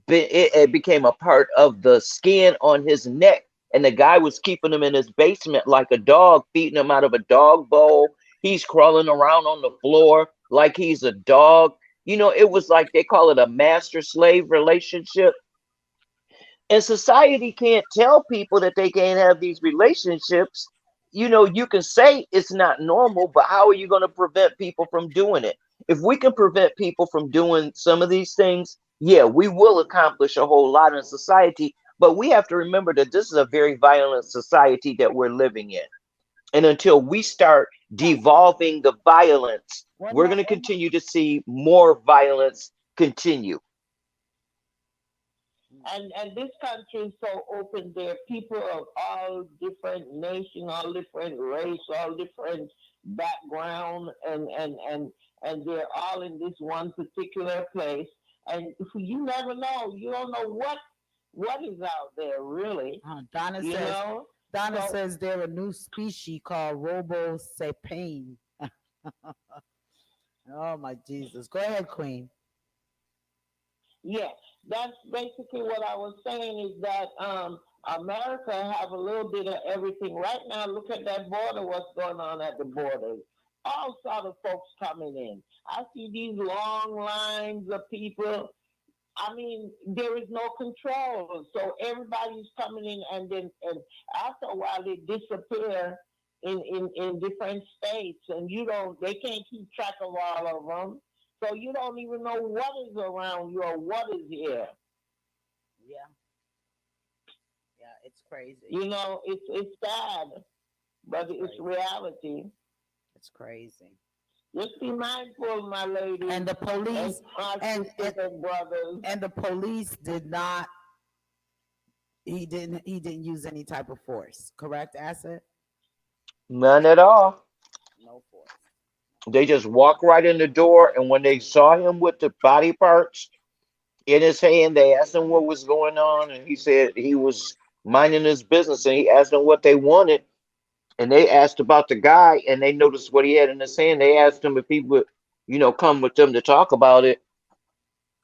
it became a part of the skin on his neck, and the guy was keeping him in his basement like a dog, feeding him out of a dog bowl. He's crawling around on the floor like he's a dog. It was like they call it a master slave relationship. And society can't tell people that they can't have these relationships. You can say it's not normal, but how are you going to prevent people from doing it? If we can prevent people from doing some of these things, yeah, we will accomplish a whole lot in society. But we have to remember that this is a very violent society that we're living in. And until we start devolving the violence, What we're now? going to continue to see more violence continue. And this country is so open. There are people of all different nations, all different race, all different background, and they're all in this one particular place. And you never know. You don't know what is out there really. Donna You says know. Donna So says they're a new species called Robo Sapien. Oh my Jesus. Go ahead, Queen. yes, that's basically what I was saying is that America have a little bit of everything. Right now, look at that border, what's going on at the border. All sort of folks coming in. I see these long lines of people. I mean, there is no control. So everybody's coming in and after a while they disappear in different states and you don't they can't keep track of all of them. So you don't even know what is around you or what is here. Yeah, yeah, it's crazy. It's sad, but It's it's crazy. reality. It's crazy. Just be mindful, my And ladies the and police my and sisters and brothers. and the police did not he didn't use any type of force, correct, Asset? None at all. No force. They just walked right in the door, and when they saw him with the body parts in his hand, they asked him what was going on, and he said he was minding his business, and he asked them what they wanted, and they asked about the guy, and they noticed what he had in his hand. They asked him if he would, come with them to talk about it,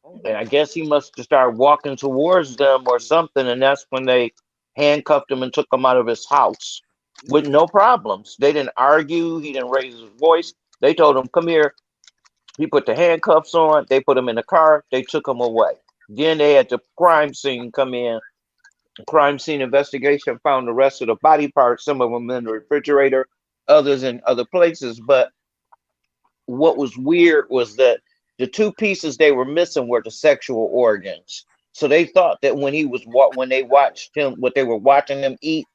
Oh and my I guess he must have started walking towards them or something, and that's when they handcuffed him and took him out of his house with yeah. no problems. They didn't argue. He didn't raise his voice. They told him, "Come here." He put the handcuffs on. They put him in the car. They took him away. Then they had the crime scene come in. Crime scene investigation found the rest of the body parts, some of them in the refrigerator, others in other places. But what was weird was that the two pieces they were missing were the sexual organs. So they thought that when they watched him, what they were watching him eat,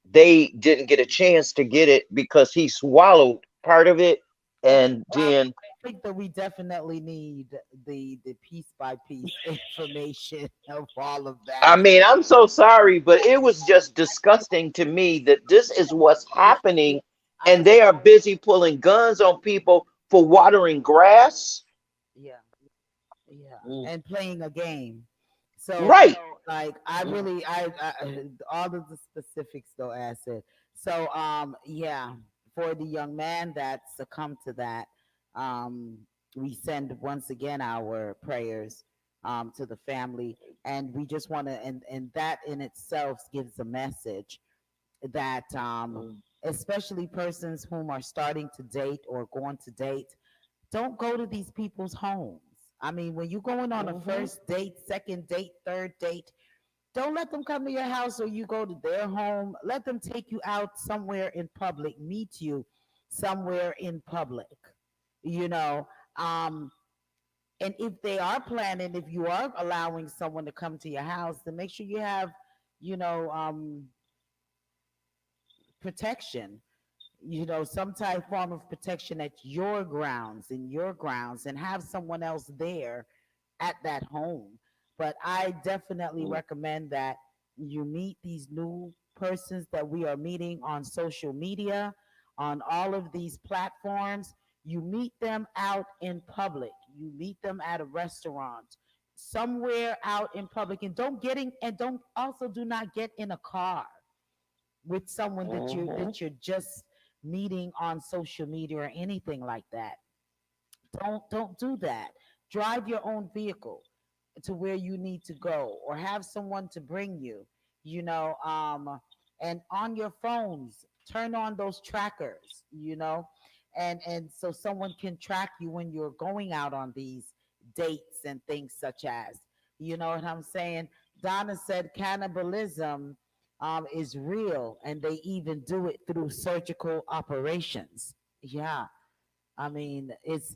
they didn't get a chance to get it because he swallowed part of it, Okay. and then I think that we definitely need the piece by piece information of all of I that. mean, I'm so sorry, but it was just disgusting to me that this is what's Yeah, yeah. happening, I and they are busy pulling guns on people for watering grass. Yeah, yeah, Mm, and playing a game. So, Right. like, I mm, really, all of the specifics though, Acid. So, yeah, for the young man that succumbed to that, um, we send once again our prayers, to the family, and we just want to, and that in itself gives a message that, mm, especially persons whom are starting to date or going to date, don't go to these people's homes. I mean, when you're going on a mhm. first date, second date, third date, don't let them come to your house or you go to their home. Let them take you out somewhere in public, meet you somewhere in public. You know, um, And if they are planning, if you are allowing someone to come to your house, then make sure you have, you know, protection, some type form of protection at your grounds, and have someone else there at that home. But I definitely recommend that you meet these new persons that we are meeting on social media, on all of these platforms. You meet them out in public. You meet them at a restaurant, somewhere out in public, and don't also do not get in a car with someone that you're just meeting on social media or anything like that. Don't do that. Drive your own vehicle to where you need to go, or have someone to bring you, you know, and on your phones, turn on those trackers, and so someone can track you when you're going out on these dates and things such as, you know what I'm saying? Donna said cannibalism is real, and they even do it through surgical operations. Yeah, I mean, it's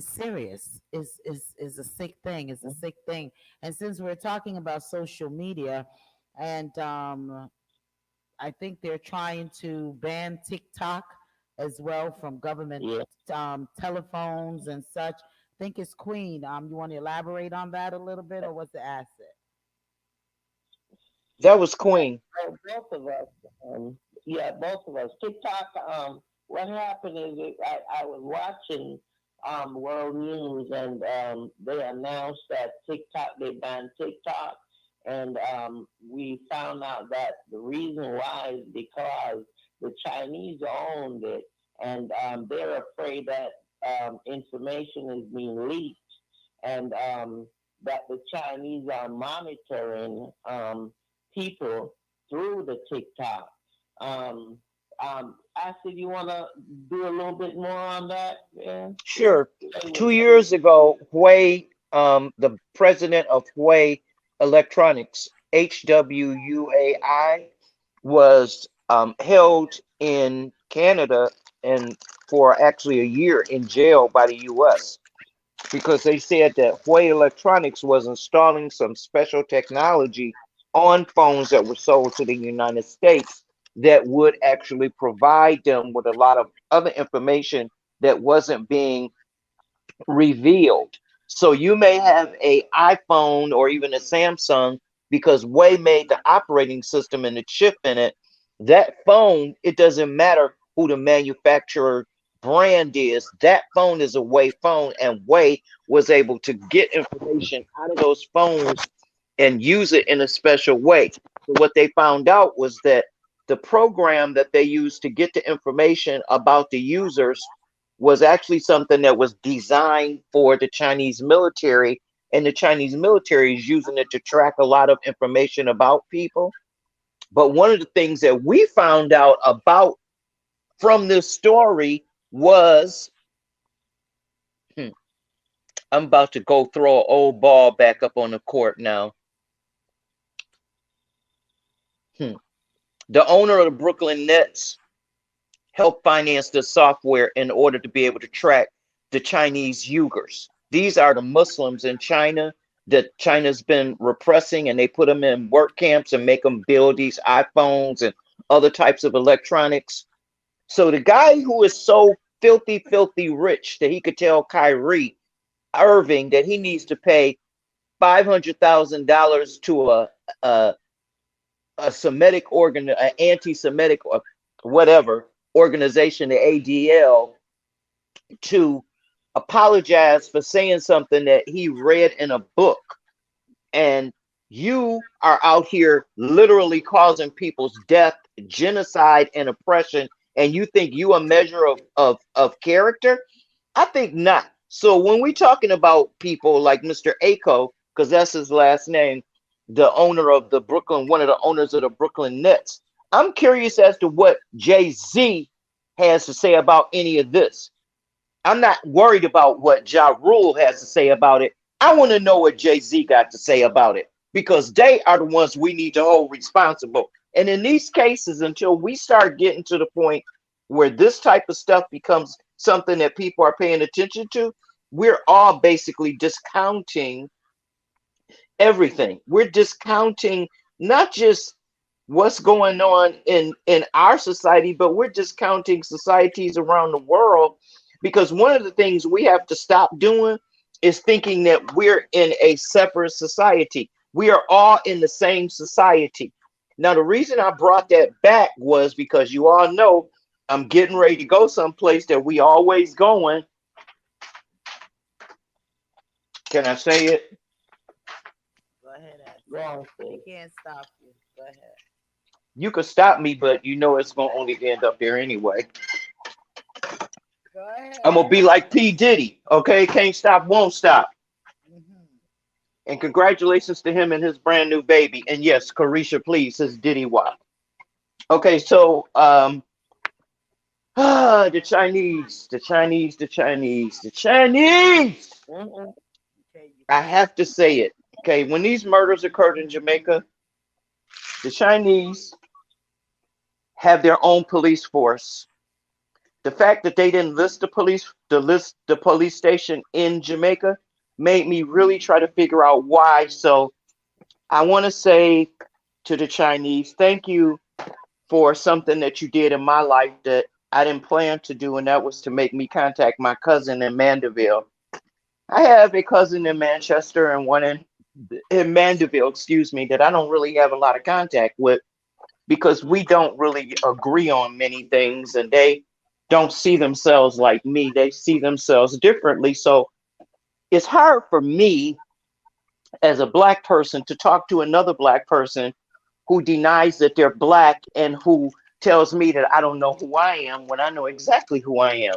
serious. It's a sick thing. It's a sick thing. And since we're talking about social media, and I think they're trying to ban TikTok as well from government Yeah. telephones and such. I think it's Queen. You want to elaborate on that a little bit, or what's the asset? That was Yeah, Queen. both of us. Yeah, both of us. TikTok. What happened is I was watching world news, and they announced that TikTok, they banned TikTok, and we found out that the reason why is because the Chinese owned it, and they're afraid that information is being leaked, and that the Chinese are monitoring people through the TikTok. Um, Acid, you want to do a little bit more on that? Yeah. Sure. Say what 2 years you. ago, Huawei, the president of Huawei Electronics, HWUAI, was held in Canada and for actually a year in jail by the US because they said that Huawei Electronics was installing some special technology on phones that were sold to the United States that would actually provide them with a lot of other information that wasn't being revealed. So you may have a iPhone or even a Samsung because Way made the operating system and the chip in it. That phone, it doesn't matter who the manufacturer brand is. That phone is a Way phone, and Way was able to get information out of those phones and use it in a special way. So what they found out was that the program that they used to get the information about the users was actually something that was designed for the Chinese military, and the Chinese military is using it to track a lot of information about people. But one of the things that we found out about from this story was hmm, I'm about to go throw an old ball back up on the court now. Hmm. The owner of the Brooklyn Nets help finance the software in order to be able to track the Chinese Uyghurs. These are the Muslims in China that China's been repressing, and they put them in work camps and make them build these iPhones and other types of electronics. So the guy who is so filthy, filthy rich that he could tell Kyrie Irving that he needs to pay $500,000 to a a Semitic an anti-Semitic or whatever organization, the ADL, to apologize for saying something that he read in a book. And you are out here literally causing people's death, genocide, and oppression, and you think you a measure of character? I think not. So when we're talking about people like Mr. Ako, because that's his last name, the owner of the Brooklyn, one of the owners of the Brooklyn Nets, I'm curious as to what Jay-Z has to say about any of this. I'm not worried about what Ja Rule has to say about it. I want to know what Jay-Z got to say about it because they are the ones we need to hold responsible. And in these cases, until we start getting to the point where this type of stuff becomes something that people are paying attention to, we're all basically discounting everything. We're discounting not just what's going on in our society, but we're discounting societies around the world, because one of the things we have to stop doing is thinking that we're in a separate society. We are all in the same society. Now, the reason I brought that back was because you all know I'm getting ready to go someplace that we always going. Can I say it? Go ahead, Asid. Wrong We thing. can't stop you. Go ahead. You could stop me, but you know it's gonna only end up there anyway. Go I'm gonna ahead. be like P. Diddy, okay? Can't stop, won't stop. Hmm. And congratulations to him and his brand new baby. And yes, Carisha, please, his Diddy Wop. Okay, so the Chinese, the Chinese, the Chinese, the Chinese. Mm-mm. Okay, you I can't. have to say it. Okay, when these murders occurred in Jamaica, the Chinese have their own police force. The fact that they didn't list the police station in Jamaica made me really try to figure out why. So I want to say to the Chinese, thank you for something that you did in my life that I didn't plan to do, and that was to make me contact my cousin in Mandeville. I have a cousin in Manchester and one in Mandeville, excuse me, that I don't really have a lot of contact with because we don't really agree on many things, and they don't see themselves like me. They see themselves differently. So it's hard for me as a black person to talk to another black person who denies that they're black and who tells me that I don't know who I am when I know exactly who I am.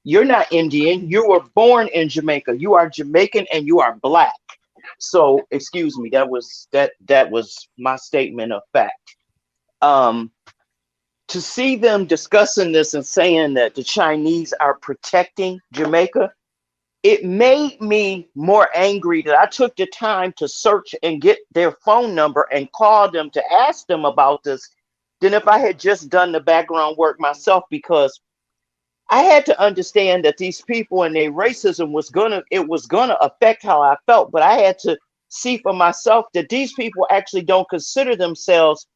You're not Indian. You were born in Jamaica. You are Jamaican and you are black. So, excuse me, that was my statement of fact. Um, to see them discussing this and saying that the Chinese are protecting Jamaica, it made me more angry that I took the time to search and get their phone number and call them to ask them about this than if I had just done the background work myself, because I had to understand that these people and their racism was gonna affect how I felt, but I had to see for myself that these people actually don't consider themselves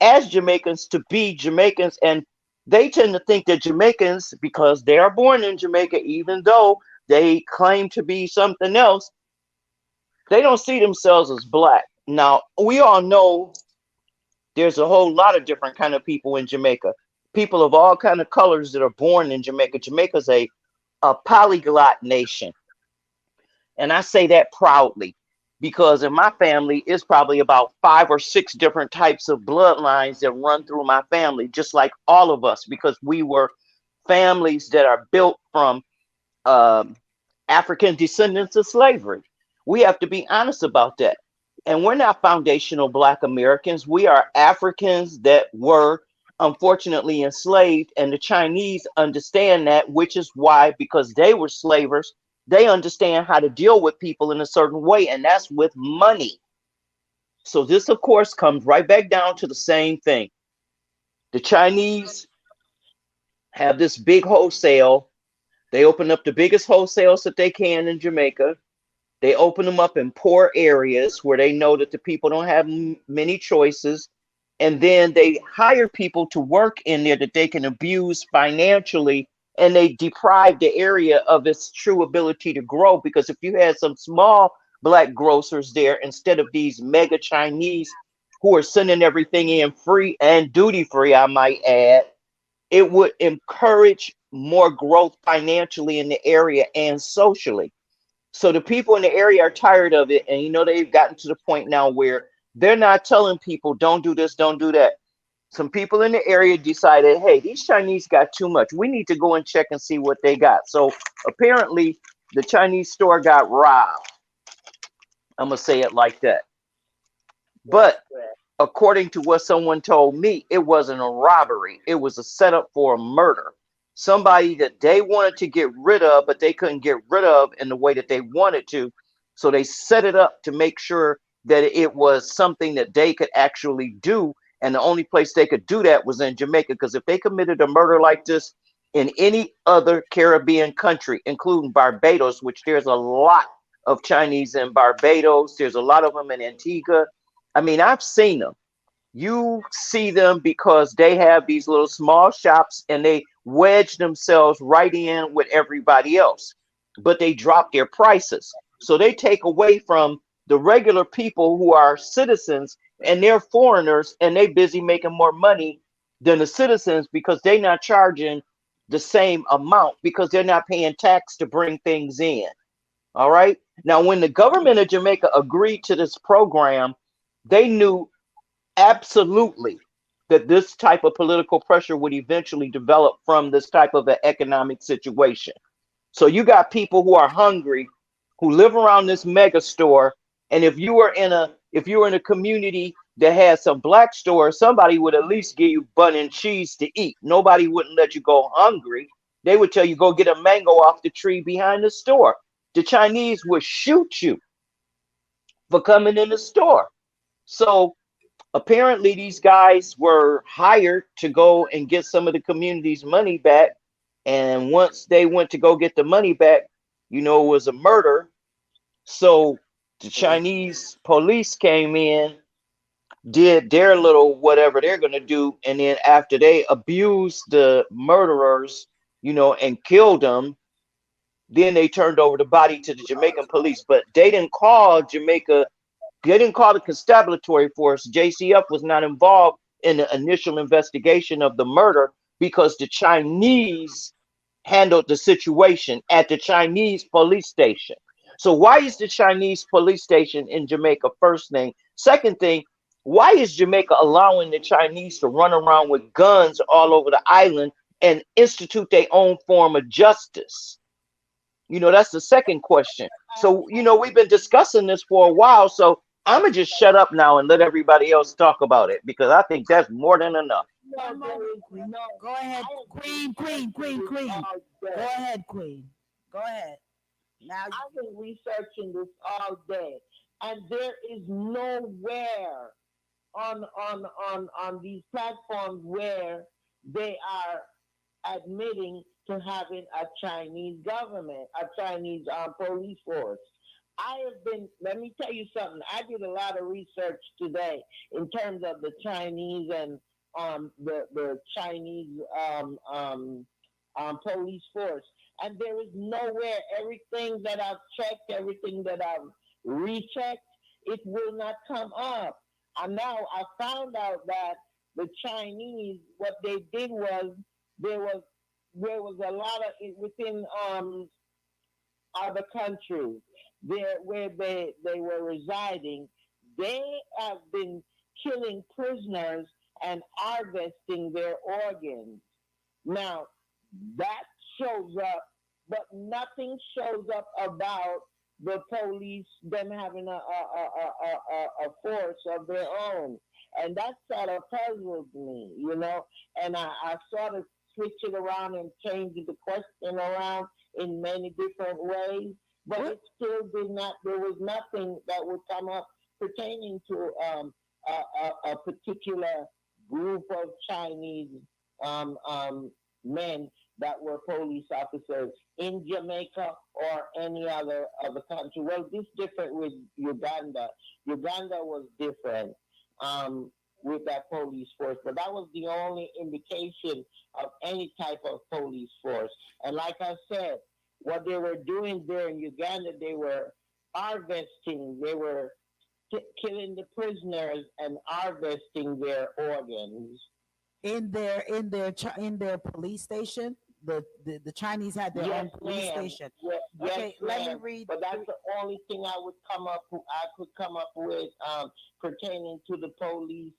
as Jamaicans to be Jamaicans, and they tend to think that Jamaicans, because they are born in Jamaica, even though they claim to be something else, they don't see themselves as black. Now, we all know there's a whole lot of different kind of people in Jamaica. People of all kind of colors that are born in Jamaica. Jamaica's a polyglot nation. And I say that proudly because in my family, it's probably about 5 or 6 different types of bloodlines that run through my family, just like all of us, because we were families that are built from um, African descendants of slavery. We have to be honest about that. And we're not foundational Black Americans. We are Africans that were unfortunately enslaved. And the Chinese understand that, which is why, because they were slavers, they understand how to deal with people in a certain way, and that's with money. So, this, of course, comes right back down to the same thing. The Chinese have this big wholesale. They open up the biggest wholesales that they can in Jamaica. They open them up in poor areas where they know that the people don't have many choices. And then they hire people to work in there that they can abuse financially. And they deprive the area of its true ability to grow. Because if you had some small Black grocers there instead of these mega Chinese who are sending everything in free and duty free, I might add, it would encourage more growth financially in the area and socially. So the people in the area are tired of it. And they've gotten to the point now where they're not telling people, don't do this, don't do that. Some people in the area decided, hey, these Chinese got too much. We need to go and check and see what they got. So apparently the Chinese store got robbed. I'm going to say it like that. That's But correct. according to what someone told me, it wasn't a robbery. It was a setup for a murder. Somebody that they wanted to get rid of, but they couldn't get rid of in the way that they wanted to. So they set it up to make sure that it was something that they could actually do. And the only place they could do that was in Jamaica. Because if they committed a murder like this in any other Caribbean country, including Barbados, which there's a lot of Chinese in Barbados. There's a lot of them in Antigua. I mean, I've seen them. You see them because they have these little small shops and they wedge themselves right in with everybody else, but they drop their prices. So they take away from the regular people who are citizens and they're foreigners and they busy making more money than the citizens because they're not charging the same amount because they're not paying tax to bring things in. All right. Now, when the government of Jamaica agreed to this program, they knew absolutely that this type of political pressure would eventually develop from this type of an economic situation. So you got people who are hungry, who live around this mega store, and if you were in a community that had some black stores, somebody would at least give you bun and cheese to eat. Nobody wouldn't let you go hungry. They would tell you go get a mango off the tree behind the store. The Chinese would shoot you for coming in the store. So apparently these guys were hired to go and get some of the community's money back. And once they went to go get the money back, it was a murder. So the Chinese police came in, did their little whatever they're going to do. And then after they abused the murderers, and killed them, then they turned over the body to the Jamaican police. But they didn't call the constabulary force. JCF was not involved in the initial investigation of the murder because the Chinese handled the situation at the Chinese police station. So why is the Chinese police station in Jamaica? First thing. Second thing, why is Jamaica allowing the Chinese to run around with guns all over the island and institute their own form of justice? That's the second question. So, we've been discussing this for a while. So I'm going to just shut up now and let everybody else talk about it because I think that's more than enough. One No, there moment, is Queen. no. Go ahead, I have been Queen, Queen, Queen, researching this Queen. all Go day. ahead, Queen. Go ahead. Now, I've been researching this all day, and there is nowhere on these platforms where they are admitting to having a Chinese government, a Chinese police force. I have been, let me tell you something. I did a lot of research today in terms of the Chinese and the Chinese police force. And there is nowhere, everything that I've checked, everything that I've rechecked, it will not come up. And now I found out that the Chinese, what they did was there was there was a lot of within other countries there where they were residing. They have been killing prisoners and harvesting their organs. Now that shows up, but nothing shows up about the police them having a force of their own, and that sort of puzzles me, And I sort of switch it around and change the question around in many different ways, but it still did not. There was nothing that would come up pertaining to a particular group of Chinese men that were police officers in Jamaica or any other country. Well, this different with Uganda. Uganda was different with that police force, but that was the only indication of any type of police force. And like I said, what they were doing there in Uganda, they were harvesting, they were killing the prisoners and harvesting their organs. in their police station, the Chinese had their Yes, own police ma'am. station. Yes, Okay, let me ma'am. read. But that's the only thing I could come up with pertaining to the police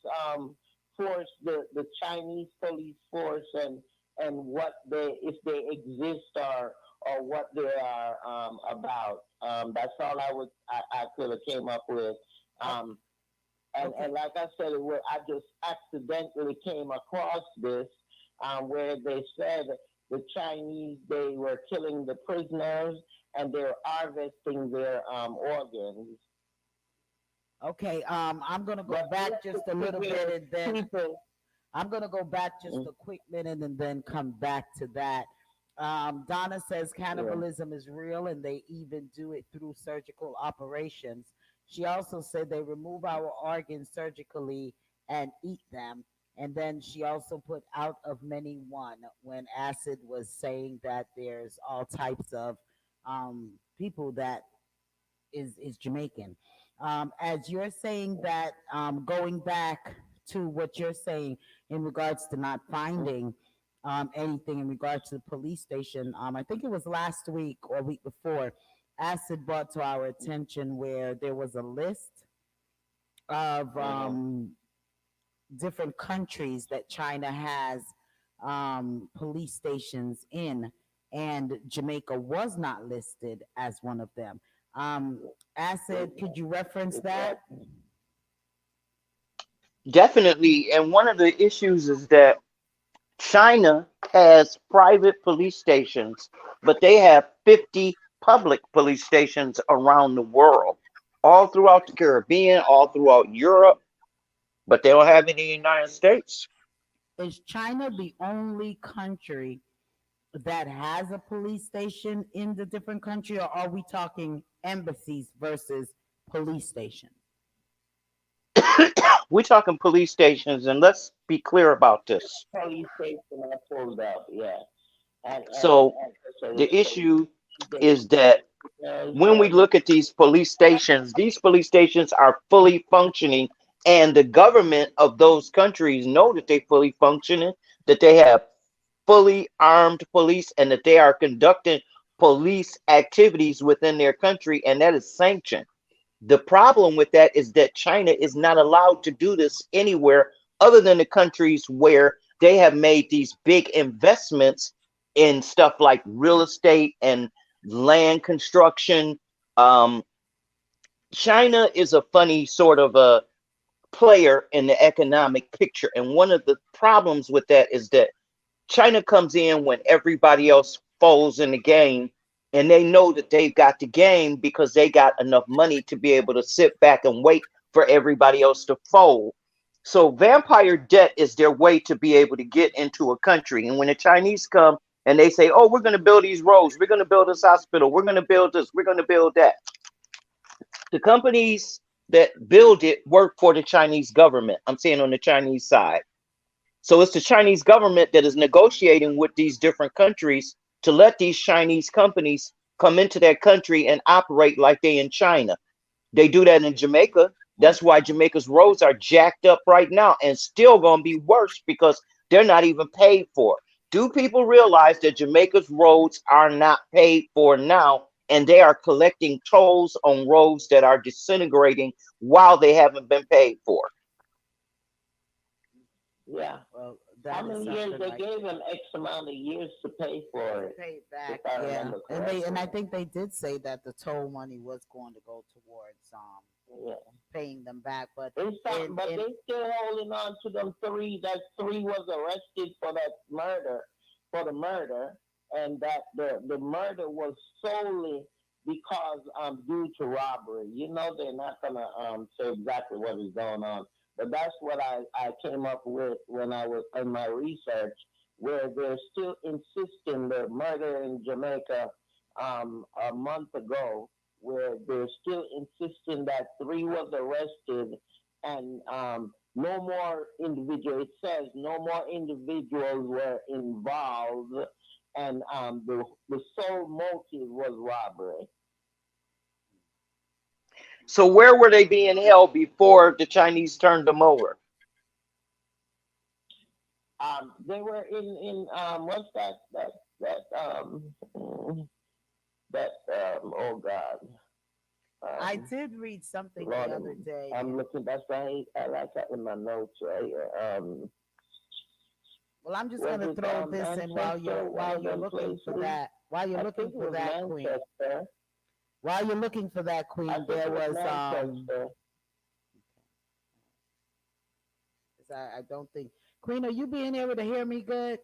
force, the Chinese police force, and what they if they exist or what they are about. That's all I could have came up with. Um, Okay. and like I said, I just accidentally came across this where they said the Chinese they were killing the prisoners and they're harvesting their organs. Okay, I'm gonna go But back this just a little bit particular and then people, I'm going to go back just Mm, a quick minute and then come back to that. Donna says yeah. cannibalism is real and they even do it through surgical operations. She also said they remove our organs surgically and eat them. And then she also put out of many one when Acid was saying that there's all types of people that is Jamaican. As you're saying that, going back to what you're saying in regards to not Mm, finding anything in regards to the police station, I think it was last week or week before, Acid brought to our attention where there was a list of mhm. different countries that China has police stations in, and Jamaica was not listed as one of them. Acid, could you reference that? Exactly. Definitely. And one of the issues is that China has private police stations, but they have 50 public police stations around the world, all throughout the Caribbean, all throughout Europe, but they don't have any in the United States. Is China the only country that has a police station in the different country, or are we talking embassies versus police stations? We're talking police stations, and let's be clear about this. Police station I pulled up, yeah. So, And so the issue they, is that when we look at these police stations are fully functioning, and the government of those countries know that they fully functioning, that they have fully armed police, and that they are conducting police activities within their country, and that is sanctioned. The problem with that is that China is not allowed to do this anywhere other than the countries where they have made these big investments in stuff like real estate and land construction. Um, China is a funny sort of a player in the economic picture. And one of the problems with that is that China comes in when everybody else falls in the game, and they know that they've got the game because they got enough money to be able to sit back and wait for everybody else to fold. So vampire debt is their way to be able to get into a country. And when the Chinese come and they say, "Oh, we're going to build these roads, we're going to build this hospital, we're going to build this, we're going to build that," the companies that build it work for the Chinese government. I'm saying on the Chinese side. So it's the Chinese government that is negotiating with these different countries to let these Chinese companies come into their country and operate like they in China. They do that in Jamaica. That's why Jamaica's roads are jacked up right now and still going to be worse because they're not even paid for. Do people realize that Jamaica's roads are not paid for now, and they are collecting tolls on roads that are disintegrating while they haven't been paid for? yeah. Well, How that is many years something they like gave them X amount of years to pay for to it, pay it if back. I Yeah, remember and I correctly. think they did say that the toll money was going to go towards Yeah. paying them back. But They start, but in they still holding on to them three. That three was arrested for that murder, for the murder, and that the murder was solely because due to robbery. You know they're not gonna say exactly what is going on, but that's what I came up with when I was in my research, where they're still insisting the murder in Jamaica a month ago, where they're still insisting that three was arrested and no more individuals. It says no more individuals were involved, and the sole motive was robbery. So where were they being held before the Chinese turned them over? They were in what's that oh God, I um, did read something the Lord, other day I'm in. looking. That's right. I like that in my notes right here. Well, I'm just Was gonna it throw this in Manchester? One while of you're them looking for places. that. While you're I looking think it for was that, Queen. Manchester. While you're looking for that, I Queen, think there it was was Manchester. 'cause I don't think Queen, are you being able to hear me good?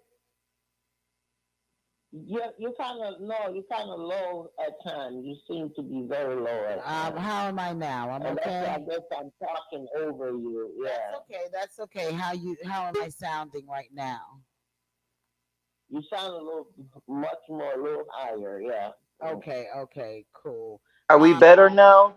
you're kind of no, you're kind of low at times. You seem to be very low at times, How am I now? I'm and that's why I okay. guess I'm talking over you. That's Yeah, okay. That's okay. How am I sounding right now? you sound a little much more, a little higher. Yeah. Mm. Okay, okay, cool. Are we Um, better now?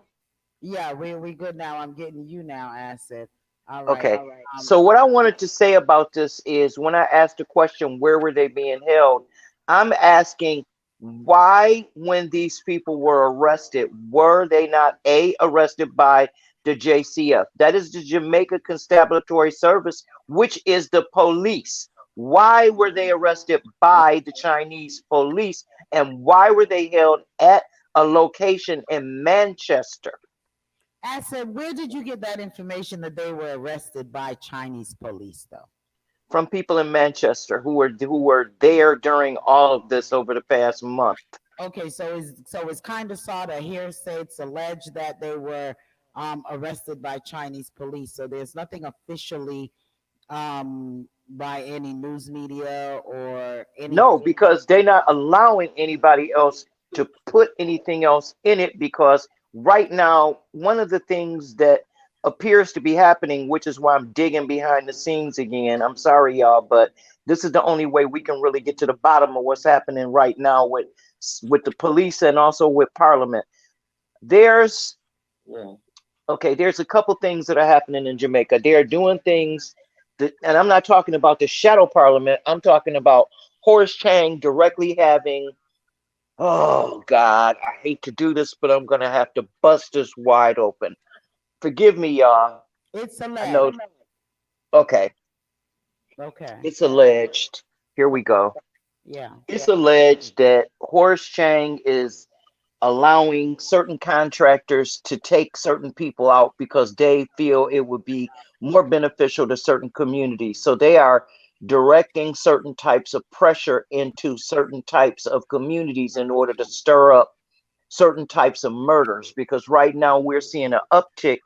yeah, we good now. I'm getting you now, Acid. All right. Okay. Um, So what I wanted to say about this is when I asked the question, where were they being held? I'm asking why, when these people were arrested, were they not arrested by the JCF? That is the Jamaica Constabulary Service, which is the police. Why were they arrested by the Chinese police? And why were they held at a location in Manchester? Acid, where did you get that information that they were arrested by Chinese police, though? From people in Manchester who were there during all of this over the past month. Okay, so it's kind of sort of hearsay. It's alleged that they were arrested by Chinese police. So there's nothing officially by any news media or No, anything. because they're not allowing anybody else to put anything else in it because right now, one of the things that appears to be happening, which is why I'm digging behind the scenes again. I'm sorry, y'all, but this is the only way we can really get to the bottom of what's happening right now with the police and also with Parliament. There's Yeah. Okay, there's a couple things that are happening in Jamaica. They are doing things that, and I'm not talking about the shadow parliament. I'm talking about Horace Chang directly having, oh God, I hate to do this, but I'm going to have to bust this wide open. Forgive me, y'all. It's I know. alleged. Okay, Okay. it's alleged. Here we go. Yeah. It's alleged that Horace Chang is allowing certain contractors to take certain people out because they feel it would be more beneficial to certain communities. So they are directing certain types of pressure into certain types of communities in order to stir up certain types of murders. Because right now we're seeing an uptick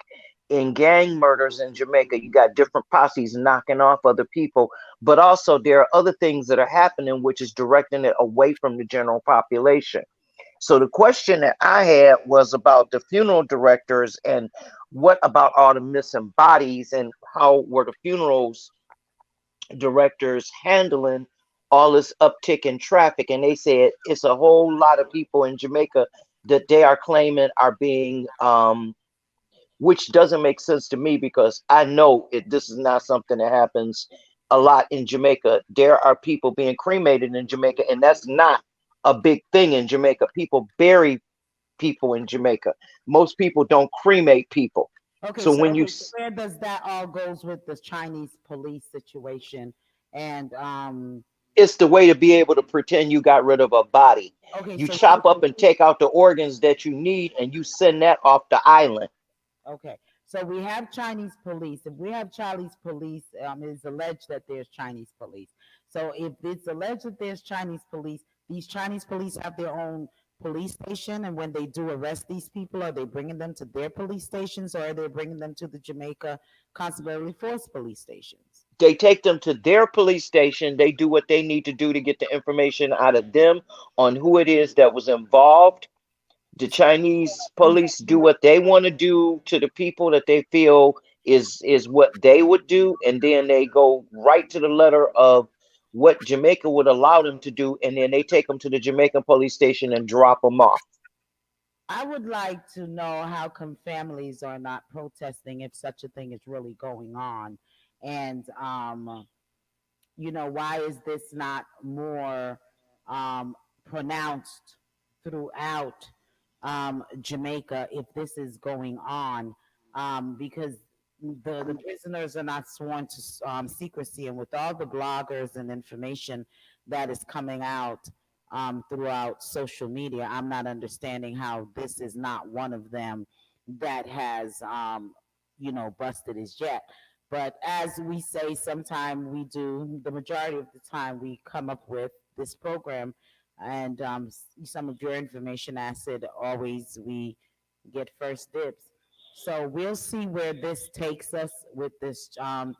in gang murders in Jamaica. You got different posses knocking off other people, but also there are other things that are happening, which is directing it away from the general population. So the question that I had was about the funeral directors and what about all the missing bodies and how were the funerals directors handling all this uptick in traffic? And they said it's a whole lot of people in Jamaica that they are claiming are being which doesn't make sense to me because I know this is not something that happens a lot in Jamaica. There are people being cremated in Jamaica, and that's not a big thing in Jamaica. People bury people in Jamaica. Most people don't cremate people. Okay, So so when you, where does that all goes with the Chinese police situation? And it's the way to be able to pretend you got rid of a body. okay, You so chop up and take out the organs that you need, and you send that off the island. okay, so we have Chinese police. If we have Chinese police, it's alleged that there's Chinese police. So if it's alleged that there's Chinese police, these Chinese police have their own police station, and when they do arrest these people, are they bringing them to their police stations, or are they bringing them to the Jamaica Constabulary Force police stations? They take them to their police station. They do what they need to do to get the information out of them on who it is that was involved. The Chinese police do what they want to do to the people that they feel is what they would do, and then they go right to the letter of what Jamaica would allow them to do, and then they take them to the Jamaican police station and drop them off. I would like to know how come families are not protesting if such a thing is really going on, and why is this not more pronounced throughout Jamaica if this is going on? Because the prisoners are not sworn to secrecy, and with all the bloggers and information that is coming out throughout social media, I'm not understanding how this is not one of them that has busted as yet. But as we say, sometime we do, the majority of the time, we come up with this program, and some of your information, Acid, always we get first dibs. So we'll see where this takes us with this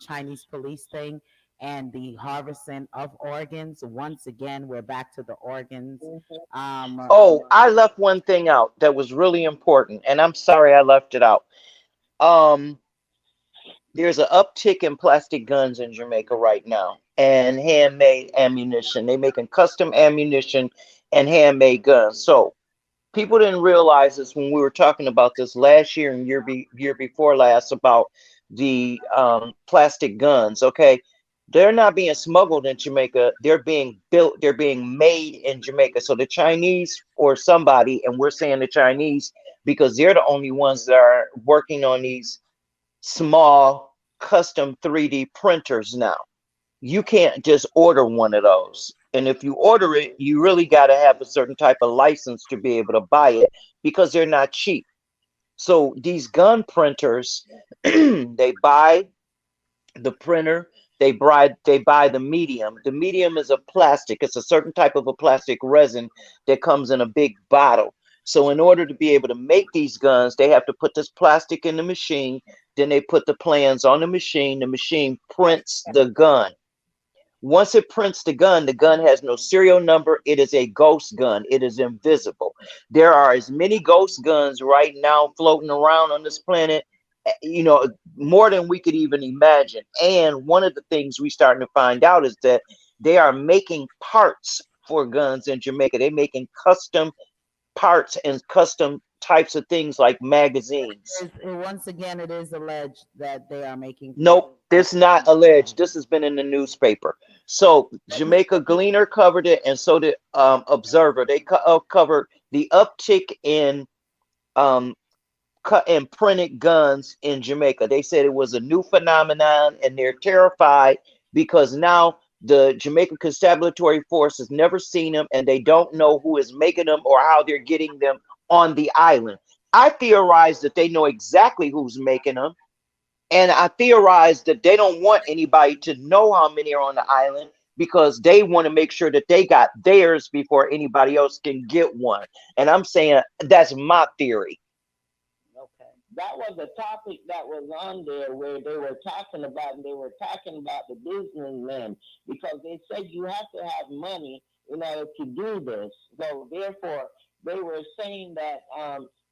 Chinese police thing. and the harvesting of organs. Once again, we're back to the organs. Um, Oh, I left one thing out that was really important, and I'm sorry I left it out. Um, there's an uptick in plastic guns in Jamaica right now and handmade ammunition. They're making custom ammunition and handmade guns. So people didn't realize this when we were talking about this last year and year before last about the plastic guns. Okay, they're not being smuggled in Jamaica. They're being built. They're being made in Jamaica. So the Chinese or somebody, and we're saying the Chinese because they're the only ones that are working on these small custom 3D printers now. You can't just order one of those. And if you order it, you really got to have a certain type of license to be able to buy it because they're not cheap. So these gun printers, they buy the printer, they buy the medium. The medium is a plastic. It's a certain type of a plastic resin that comes in a big bottle. So in order to be able to make these guns, they have to put this plastic in the machine. Then they put the plans on the machine. The machine prints the gun. Once it prints the gun has no serial number. It is a ghost gun. It is invisible. There are as many ghost guns right now floating around on this planet, more than we could even imagine. And one of the things we starting to find out is that they are making parts for guns in Jamaica. They're making custom parts and custom types of things like magazines. once again, it is alleged that they are making parts. Nope, this not alleged. This has been in the newspaper. So Jamaica Gleaner covered it, and so did Observer. They covered the uptick in um, cut and printed guns in Jamaica. They said it was a new phenomenon, and they're terrified because now the Jamaican Constabulary Force has never seen them, and they don't know who is making them or how they're getting them on the island. I theorize that they know exactly who's making them, and I theorize that they don't want anybody to know how many are on the island because they want to make sure that they got theirs before anybody else can get one. And I'm saying that's my theory. Okay. That was a topic that was on there where they were talking about, and they were talking about the businessmen because they said you have to have money in order to do this. So therefore, they were saying that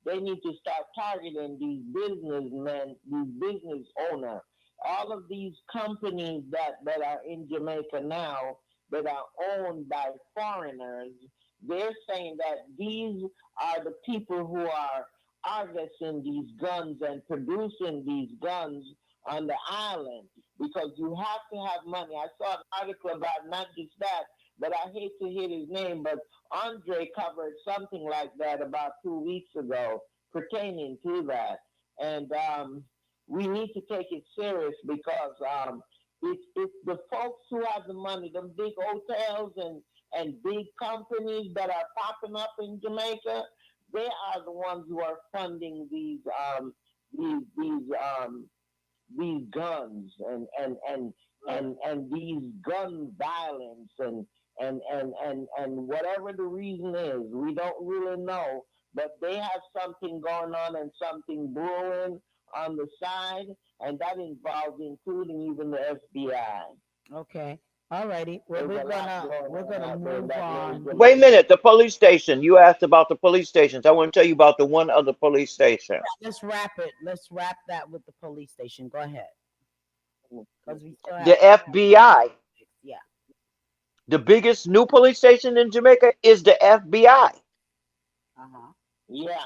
they need to start targeting these businessmen, these business owners, all of these companies that are in Jamaica now that are owned by foreigners. They're saying that these are the people who are harvesting these guns and producing these guns on the island because you have to have money. I saw an article about not just that, but I hate to hit his name, but Andre covered something like that about 2 weeks ago pertaining to that. And we need to take it serious because it's the folks who have the money, the big hotels and big companies that are popping up in Jamaica, they are the ones who are funding these these um, these guns and these gun violence and whatever the reason is, we don't really know, but they have something going on and something brewing on the side, and that involves including even the FBI. Okay. All righty. Well, There's we're a lot gonna going we're on gonna out there move that may on. Wait a Jamaica. minute, the police station. You asked about the police stations. I want to tell you about the one other police station. Let's wrap it. Let's wrap that with the police station. Go ahead, because we still have The FBI. yeah. The biggest new police station in Jamaica is the FBI. Uh huh. Yeah,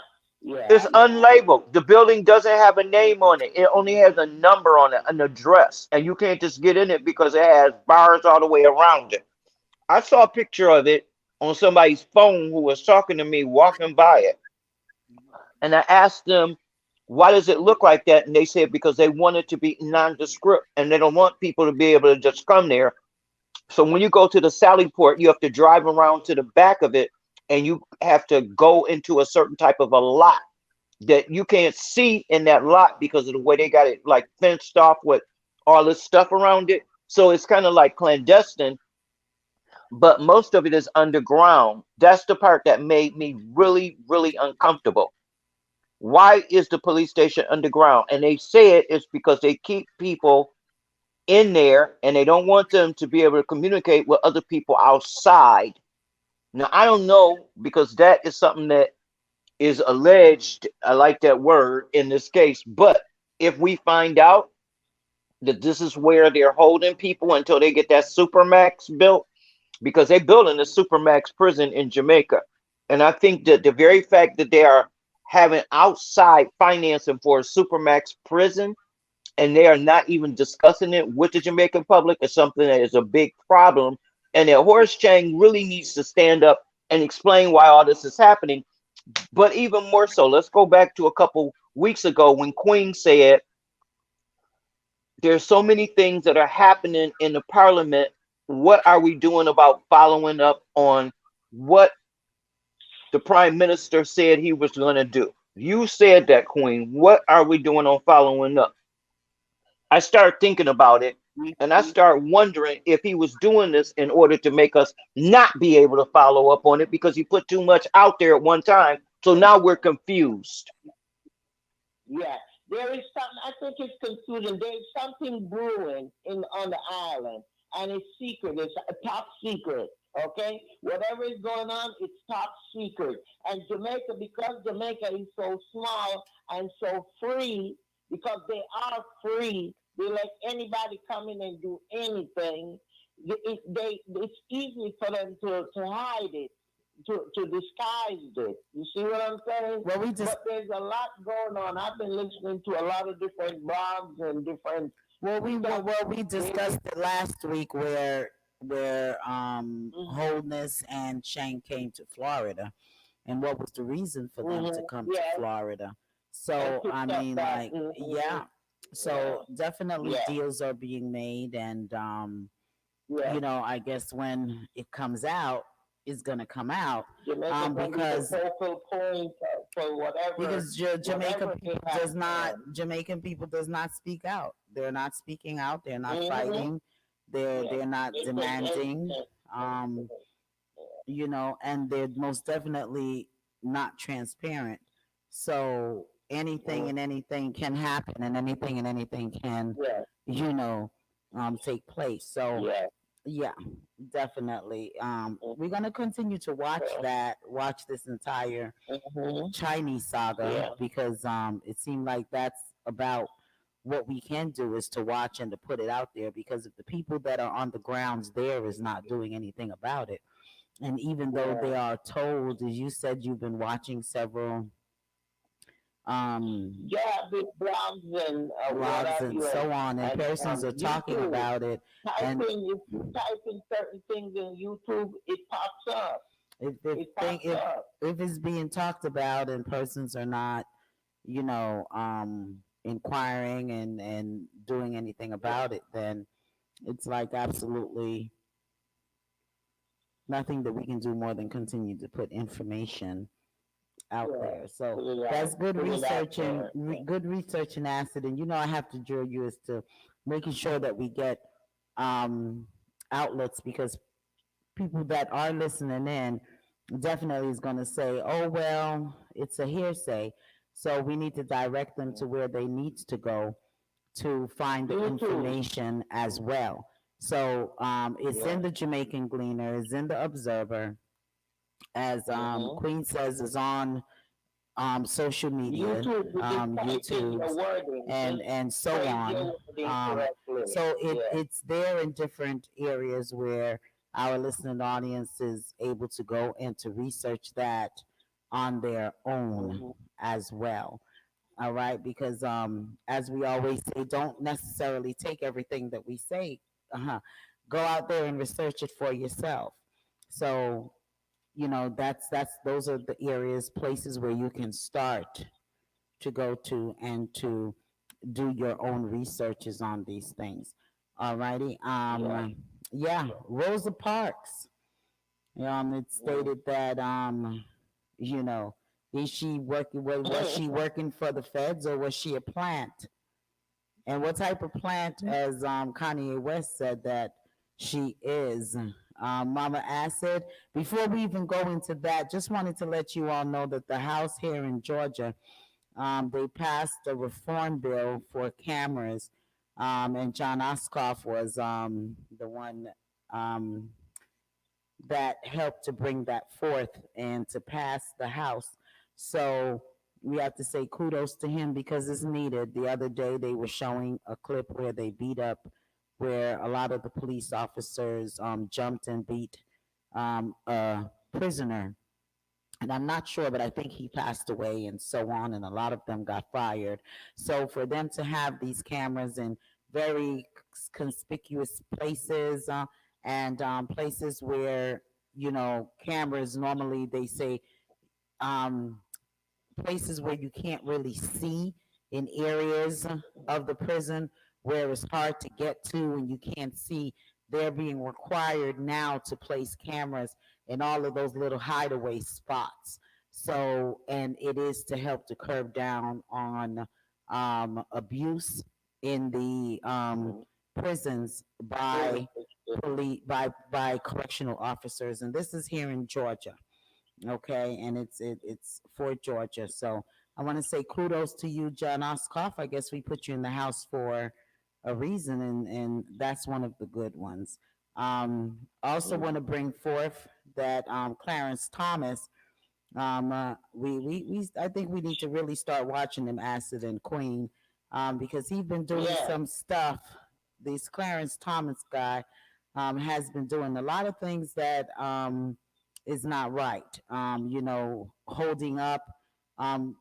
yeah. It's unlabeled. The building doesn't have a name on it. It only has a number on it, an address. And you can't just get in it because it has bars all the way around it. I saw a picture of it on somebody's phone who was talking to me walking by it. And I asked them, why does it look like that? And they said because they want it to be nondescript and they don't want people to be able to just come there. So when you go to the Sally Port, you have to drive around to the back of it and you have to go into a certain type of a lot that you can't see in that lot because of the way they got it like fenced off with all this stuff around it. So it's kind of like clandestine, but most of it is underground. That's the part that made me really, really uncomfortable. Why is the police station underground? And they say it's because they keep people in there, and they don't want them to be able to communicate with other people outside. Now, I don't know because that is something that is alleged. I like that word in this case. But if we find out that this is where they're holding people until they get that supermax built, because they're building a supermax prison in Jamaica, and I think that the very fact that they are having outside financing for a supermax prison and they are not even discussing it with the Jamaican public is something that is a big problem. And that Horace Chang really needs to stand up and explain why all this is happening. But even more so, let's go back to a couple weeks ago when Queen said there's so many things that are happening in the parliament. What are we doing about following up on what the prime minister said he was going to do? You said that, Queen. What are we doing on following up? I started thinking about it, and I started wondering if he was doing this in order to make us not be able to follow up on it because he put too much out there at one time. So now we're confused. Yeah, there is something. I think it's confusing. There is something brewing in on the island, and it's secret. It's a top secret. Okay, whatever is going on, it's top secret. And Jamaica, because Jamaica is so small and so free, because they are free, they let anybody come in and do anything. It's easy for them to hide it, to disguise it. You see what I'm saying? Well, we just But there's a lot going on. I've been listening to a lot of different blogs and different we discussed it last week where Wholeness and Shane came to Florida, and what was the reason for them to come to Yeah, Florida. and So to I step mean, back. like, yeah. Yeah, So definitely yeah, deals are being made, and yeah. I guess when it comes out, it's gonna come out, Jamaica gonna be the because focal point for Jamaica whatever they people have does not planned. Jamaican people does not speak out. They're not speaking out. They're not Mm-hmm. fighting. They're Yeah, they're not it's demanding. Um, and they're most definitely not transparent. So anything and anything can happen, and anything and anything can, yeah, you know, take place. So yeah, yeah, definitely. We're gonna continue to watch this entire mm-hmm. Chinese saga Yeah, because it seemed like that's about what we can do is to watch and to put it out there because if the people that are on the grounds there is not doing anything about it, and even though yeah, they are told, as you said, you've been watching several um yeah. Big blogs and what blogs have and you, so on, and and persons are talking YouTube. about it, and If you type in certain things in YouTube, it pops up. if if It thing pops up. if it's being talked about and persons are not inquiring and doing anything about it, then it's like absolutely nothing that we can do more than continue to put information out Yeah, there. So put it that's out, good put it out research and there. Yeah. good research and acid. And I have to drill you as to making sure that we get um, outlets because people that are listening in definitely is going to say, "Oh well, it's a hearsay." So we need to direct them to where they need to go to find the YouTube. information as well. So it's Yeah. in the Jamaican Gleaner, it's in the Observer, as Mm-hmm. Queen says, is on social media, YouTube, you just type in your YouTube's, wording. and Just and so phrase on. your wording Um, correctly. so Yeah. it's there in different areas where our listening audience is able to go and to research that on their own Mm-hmm. as well. All right, because as we always say, don't necessarily take everything that we say. Go out there and research it for yourself. So that's those are the areas, places where you can start to go to and to do your own researches on these things. All righty. Yeah. Yeah, Rosa Parks. It Mm. stated that you know, is she working? Was she working for the feds or was she a plant? And what type of plant, as Kanye West said that she is? Mama Acid. Before we even go into that, just wanted to let you all know that the House here in Georgia, they passed a reform bill for cameras And John Oscoff was the one um, that helped to bring that forth and to pass the House. So we have to say kudos to him because it's needed. The other day they were showing a clip where they beat up, where a lot of the police officers jumped and beat a prisoner, and I'm not sure, but I think he passed away and so on, and a lot of them got fired. So for them to have these cameras in very conspicuous places, and places where, cameras normally, they say, um, places where you can't really see, in areas of the prison where it's hard to get to and you can't see, they're being required now to place cameras in all of those little hideaway spots. So, and it is to help to curb down on abuse in the Mm-hmm. prisons Good. by That's good. by correctional officers, and this is here in Georgia. Okay, and it's for Georgia. So I want to say kudos to you, John Oscoff. I guess we put you in the House for a reason, and that's one of the good ones. Also Mm-hmm. want to bring forth that Clarence Thomas. We I think we need to really start watching him, Acid and Queen, because he's been doing Yeah. some stuff. This Clarence Thomas guy has been doing a lot of things that is not right. Holding up um,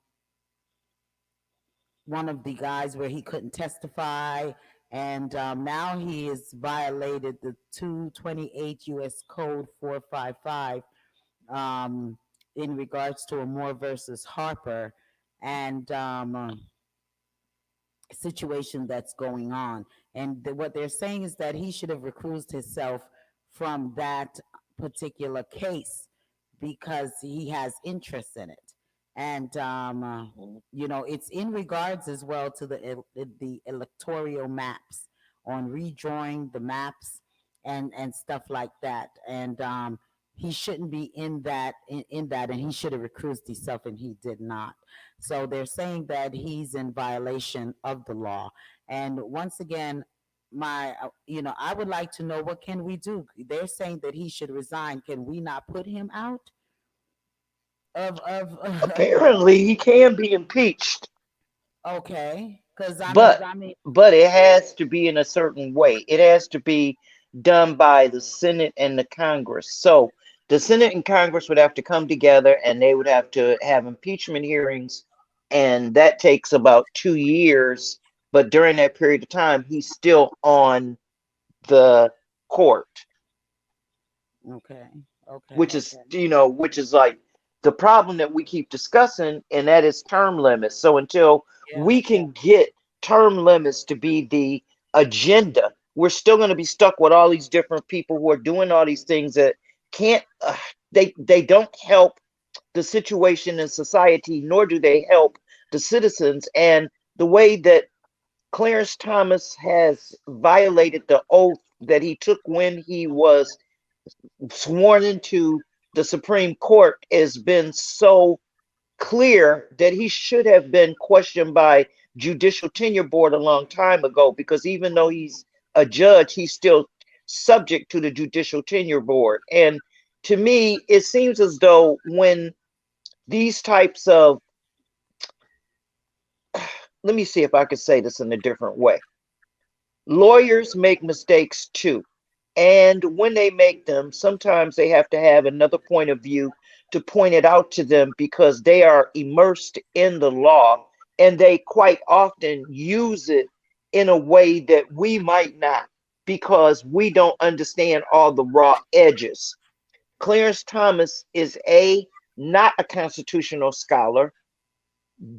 one of the guys where he couldn't testify, and now he has violated the 228 U.S. Code 455 um, in regards to a Moore versus Harper, and situation that's going on. And what they're saying is that he should have recused himself from that particular case because he has interest in it. And, Mm-hmm. it's in regards as well to the electoral maps, on redrawing the maps and stuff like that. And he shouldn't be in that, and he should have recused himself, and he did not. So they're saying that he's in violation of the law. And once again, I would like to know, what can we do? They're saying that he should resign. Can we not put him out of Apparently, he can be impeached, okay, because I mean, but it has to be in a certain way. It has to be done by the Senate and the Congress. So the Senate and Congress would have to come together and they would have to have impeachment hearings, and that takes about 2 years. But during that period of time, he's still on the court, okay, okay, which is which is like the problem that we keep discussing, and that is term limits. So until yeah, we can get term limits to be the agenda, we're still going to be stuck with all these different people who are doing all these things that can't they don't help the situation in society, nor do they help the citizens. And the way that Clarence Thomas has violated the oath that he took when he was sworn into the Supreme Court has been so clear that he should have been questioned by Judicial Tenure Board a long time ago, because even though he's a judge, he's still subject to the Judicial Tenure Board. And to me, it seems as though when these types of, let me see if I could say this in a different way. Lawyers make mistakes too. And when they make them, sometimes they have to have another point of view to point it out to them, because they are immersed in the law and they quite often use it in a way that we might not, because we don't understand all the raw edges. Clarence Thomas is A, not a constitutional scholar,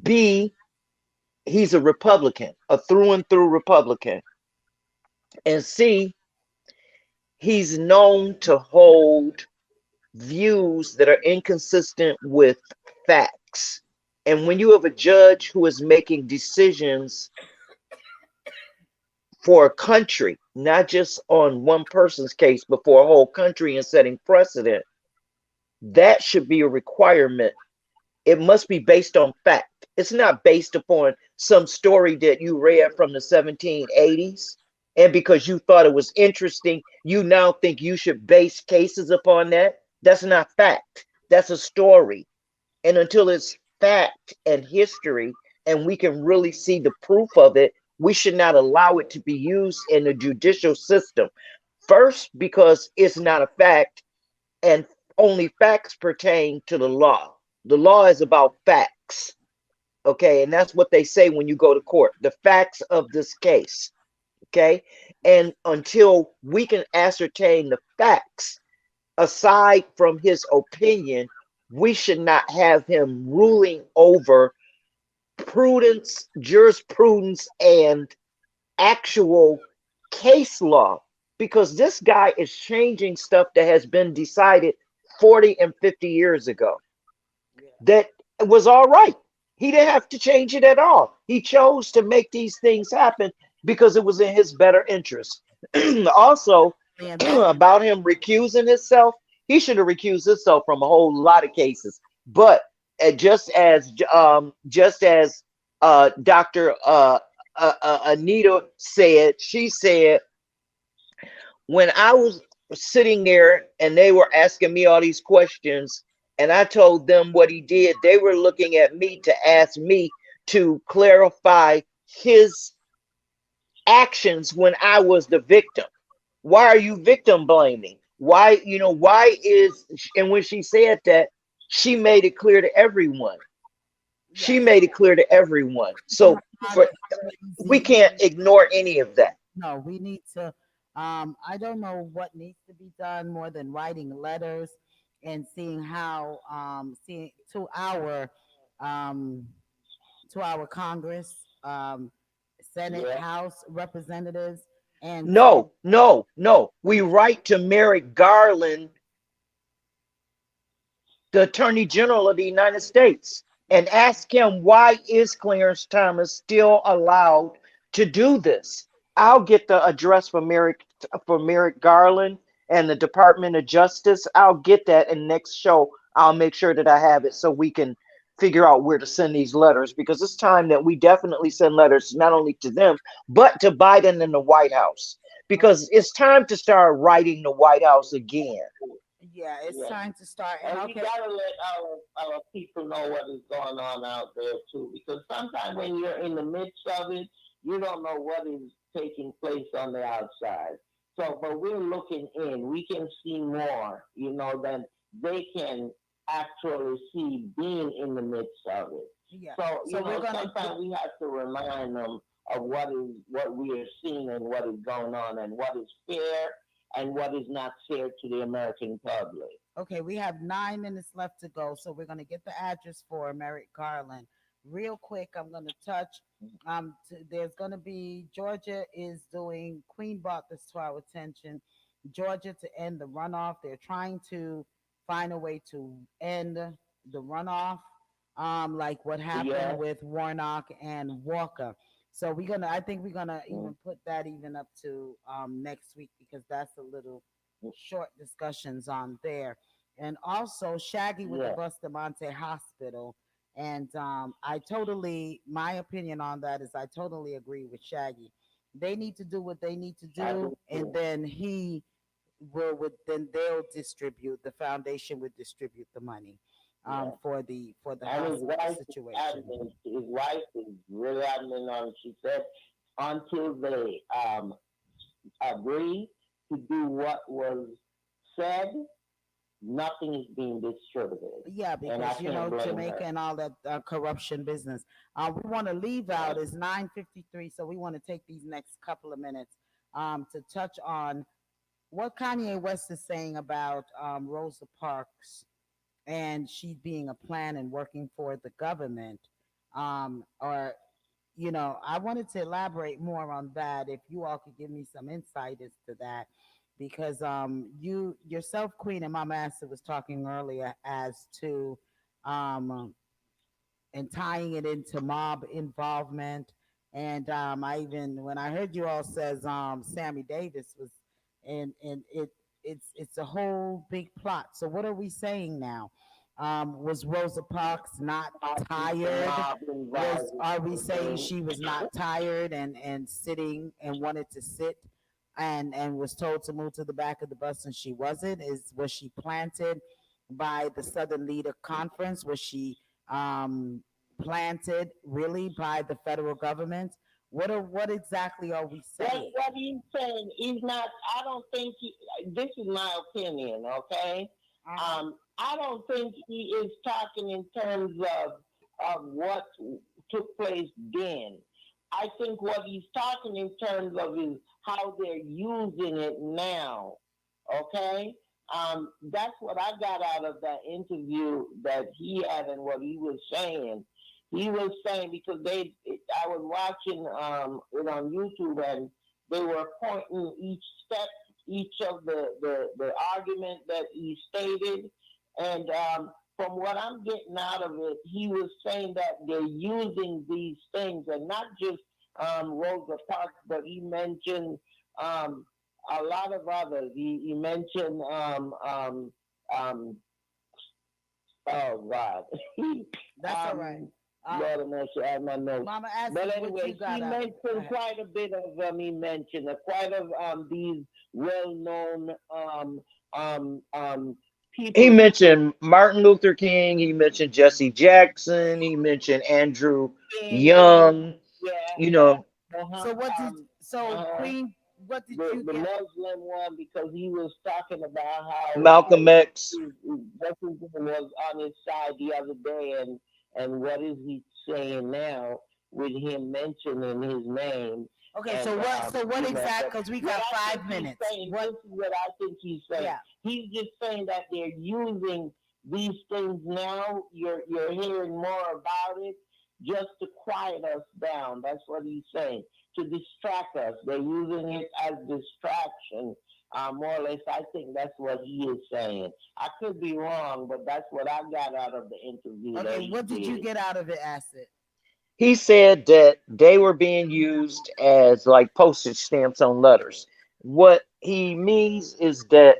B, he's a Republican, a through and through Republican, and C, he's known to hold views that are inconsistent with facts. And when you have a judge who is making decisions for a country, not just on one person's case, but for a whole country and setting precedent, that should be a requirement It must be based on fact. It's not based upon some story that you read from the 1780s. And because you thought it was interesting, you now think you should base cases upon that. That's not fact. That's a story. And until it's fact and history, and we can really see the proof of it, we should not allow it to be used in the judicial system. First, because it's not a fact, and only facts pertain to the law. The law is about facts. Okay. And that's what they say when you go to court, the facts of this case. Okay. And until we can ascertain the facts, aside from his opinion, we should not have him ruling over prudence, jurisprudence, and actual case law, because this guy is changing stuff that has been decided 40 and 50 years ago Yeah. that was all right. He didn't have to change it at all. He chose to make these things happen because it was in his better interest. Also, And that, about him recusing himself, he should have recused himself from a whole lot of cases. But just as Dr. Anita said, she said, when I was sitting there and they were asking me all these questions, and I told them what he did, they were looking at me to ask me to clarify his actions when I was the victim. Why are you victim blaming? Why is, and when she said that, she made it clear to everyone. She yes, made it clear to everyone. you know So how for we crazy. can't ignore any of that. No, we need to. I don't know what needs to be done more than writing letters and seeing how, seeing um, to our Congress, Senate, Yeah. House representatives, and to No, no, no. We write to Merrick Garland, the Attorney General of the United States, and ask him, why is Clarence Thomas still allowed to do this? I'll get the address for Merrick Garland and the Department of Justice. I'll get that in next show. I'll make sure that I have it so we can figure out where to send these letters, because it's time that we definitely send letters not only to them but to Biden and the White House, because it's time to start writing the White House again. yeah, it's Yeah. time to start. And And we okay, gotta let our people know what is going on out there too, because sometimes when you're in the midst of it, you don't know what is taking place on the outside. So, but we're looking in. We can see more, than they can actually see being in the midst of it. yeah. So, So we're gonna sometimes we have to remind them of what we are seeing and what is going on and what is fair and what is not fair to the American public. Okay, we have 9 minutes left to go, so we're going to get the address for Merrick Garland. Real quick, I'm going to touch. There's going to be Georgia is doing. Queen brought this to our attention. Georgia to end the runoff. They're trying to find a way to end the runoff, like what happened Yeah. with Warnock and Walker. So we're gonna. I think we're gonna Mm. even put that even up to next week, because that's a little short discussions on there. And also Shaggy with the Yeah. Bustamante Hospital. And my opinion on that is I totally agree with Shaggy. They need to do what they need to I do, do and too. then then they'll distribute, the foundation would distribute the money Yeah. for the And his hospital wife is situation. adamant. His wife is really adamant on it. She said until they agree to do what was said, nothing is being distributed. Yeah, And I because can't blame Jamaica her. and all that corruption business. We want to leave out Yeah. is 9:53, so we want to take these next couple of minutes to touch on what Kanye West is saying about Rosa Parks and she being a plan and working for the government. Or I wanted to elaborate more on that. If you all could give me some insight as to that, because you yourself, Queen, and Mama Acid was talking earlier as to um, and tying it into mob involvement. And I even when I heard you all says Sammy Davis was, and it's a whole big plot. So what are we saying now? Was Rosa Parks not tired? Mob Was involved. Are we saying Mhm. she was not tired and sitting and wanted to sit and was told to move to the back of the bus and she wasn't? Was she planted by the Southern Leader Conference? Was she planted really by the federal government? What exactly are we saying? What he's saying, he's not. I don't think he. This is my opinion, okay? Uh-huh. I don't think he is talking in terms of what took place then. I think what he's talking in terms of is how they're using it now. Okay, that's what I got out of that interview that he had and what he was saying. He was saying because I was watching it on YouTube and they were pointing each step, each of the argument that he stated, and from what I'm getting out of it, he was saying that they're using these things and not just Rosa Parks, but he mentioned um, a lot of others. He mentioned um, oh God. That's all right. um, Um, Lord have mercy, I have my notes. Mama asked But what you anyway, got he out of it. Go mentioned ahead. quite a bit of he mentioned quite of these well-known He people. mentioned Martin Luther King. He mentioned Jesse Jackson. He mentioned Andrew King, Young. yeah, You know, uh-huh, uh-huh, Queen, what did you the get? Muslim one because he was talking about how Malcolm X. Washington was on his side the other day, and what is he saying now with him mentioning his name? Okay, And so what exact? but Because we what got I think five he's minutes. saying, What? this is what I think he's saying. Yeah. He's just saying that they're using these things now. You're hearing more about it just to quiet us down. That's what he's saying, to distract us. They're using it as distraction, more or less. I think that's what he is saying. I could be wrong, but that's what I got out of the interview that Okay, he what did you did. get out of it, Acid? He said that they were being used as like postage stamps on letters. What he means is that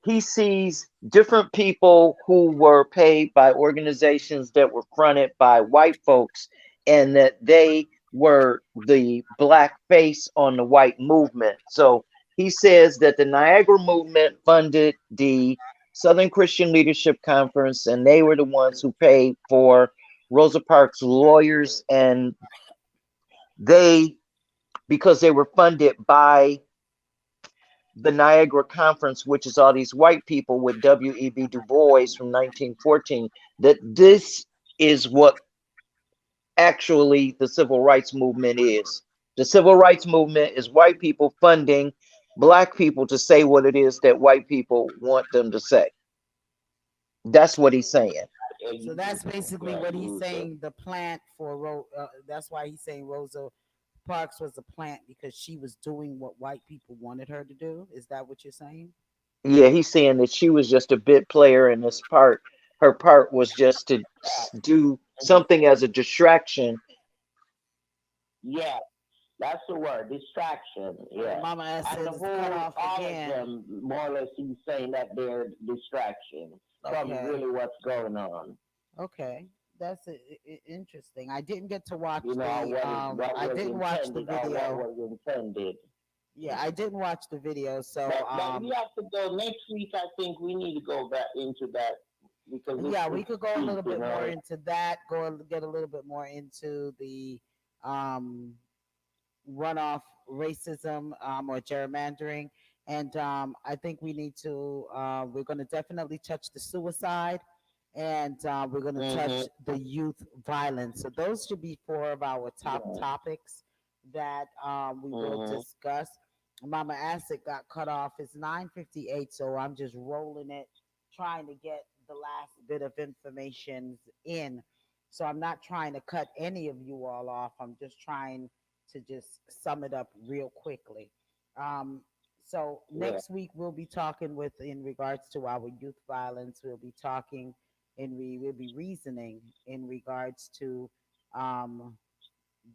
he sees different people who were paid by organizations that were fronted by white folks and that they were the black face on the white movement. So he says that the Niagara movement funded the Southern Christian Leadership Conference and they were the ones who paid for Rosa Parks' lawyers, and they, because they were funded by the Niagara Conference, which is all these white people with W.E.B. Du Bois from 1914, that this is what actually the civil rights movement is. The civil rights movement is white people funding black people to say what it is that white people want them to say. That's what he's saying. So that's basically Right, what he's Luther. saying. The plant for that's why he's saying Rosa Parks was a plant because she was doing what white people wanted her to do. Is that what you're saying? Yeah, he's saying that she was just a bit player in this part. Her part was just to do something as a distraction. Yeah, that's the word, distraction. Yeah. Mama And Acid the is cut whole, off all of again. them, more or less, he's saying that they're distraction from Okay. really what's going on. Okay. That's interesting. I didn't get to watch You know, the what I was didn't watch the intended or what video. was intended. Yeah, I didn't watch the video. So But we have to go next week. I think we need to go back into that because yeah, we it's could go a deep, little you bit more know. into that, get a little bit more into the um runoff racism or gerrymandering. And I think we need to, we're going to definitely touch the suicide and we're going to touch Mm-hmm. the youth violence. So those should be four of our top Yeah. topics that we will Mm-hmm. discuss. Mama Acid got cut off. It's 9:58, so I'm just rolling it, trying to get the last bit of information in. So I'm not trying to cut any of you all off. I'm just trying to just sum it up real quickly. Um, so Yeah. next week we'll be talking with in regards to our youth violence. We'll be talking and we will be reasoning in regards to um,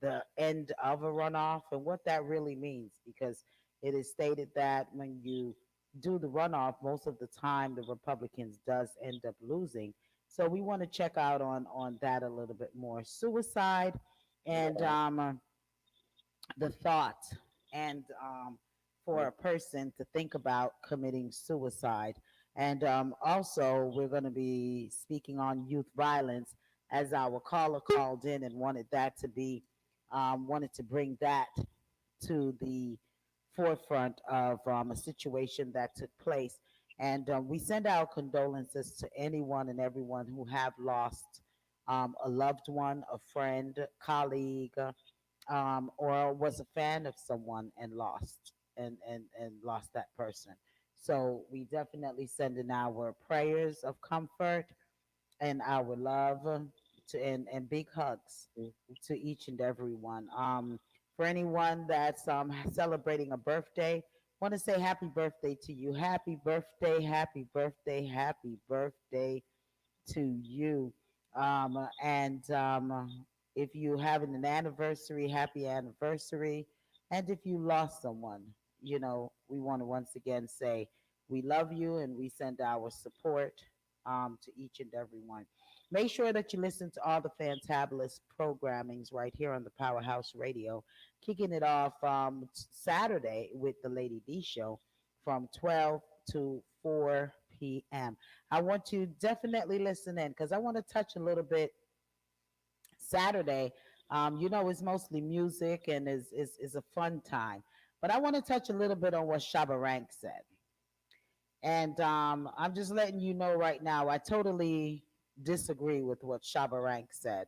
the end of a runoff and what that really means because it is stated that when you do the runoff, most of the time the Republicans does end up losing. So we want to check out on that a little bit more. Suicide and Yeah. the thought and for a person to think about committing suicide. And also, we're going to be speaking on youth violence as our caller called in and wanted that to be, wanted to bring that to the forefront of a situation that took place. And we send our condolences to anyone and everyone who have lost a loved one, a friend, colleague, or was a fan of someone and lost and lost that person. So we definitely send in our prayers of comfort and our love to and big hugs to each and every one. For anyone that's celebrating a birthday, want to say happy birthday to you. Happy birthday, happy birthday, happy birthday to you. And if you having an anniversary, happy anniversary. And if you lost someone, we want to once again say we love you and we send our support to each and every one. Make sure that you listen to all the fantabulous programmings right here on the Powerhouse Radio. Kicking it off Saturday with the Lady D Show from 12 to 4 p.m. I want you definitely listen in because I want to touch a little bit Saturday. It's mostly music and is a fun time. But I want to touch a little bit on what Shabba Rank said. And I'm just letting you know right now, I totally disagree with what Shabba Rank said.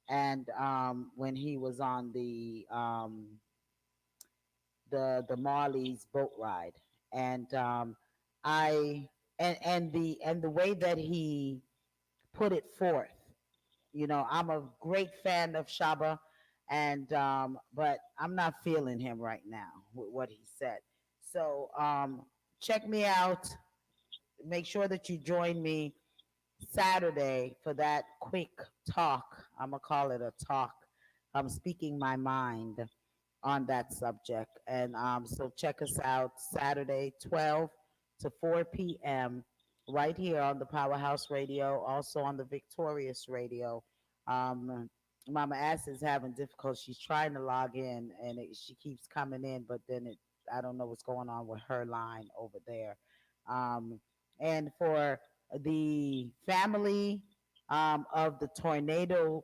And when he was on the Marley's boat ride, and I and the way that he put it forth. I'm a great fan of Shaba, and but I'm not feeling him right now with what he said. So check me out. Make sure that you join me Saturday for that quick talk. I'm gonna call it a talk. I'm speaking my mind on that subject. And so check us out Saturday, 12 to 4 p.m., right here on the Powerhouse Radio, also on the Victorious Radio. Um, Mama Ass is having difficulty. She's trying to log in and she keeps coming in, but then I don't know what's going on with her line over there. Um, and for the family of the tornado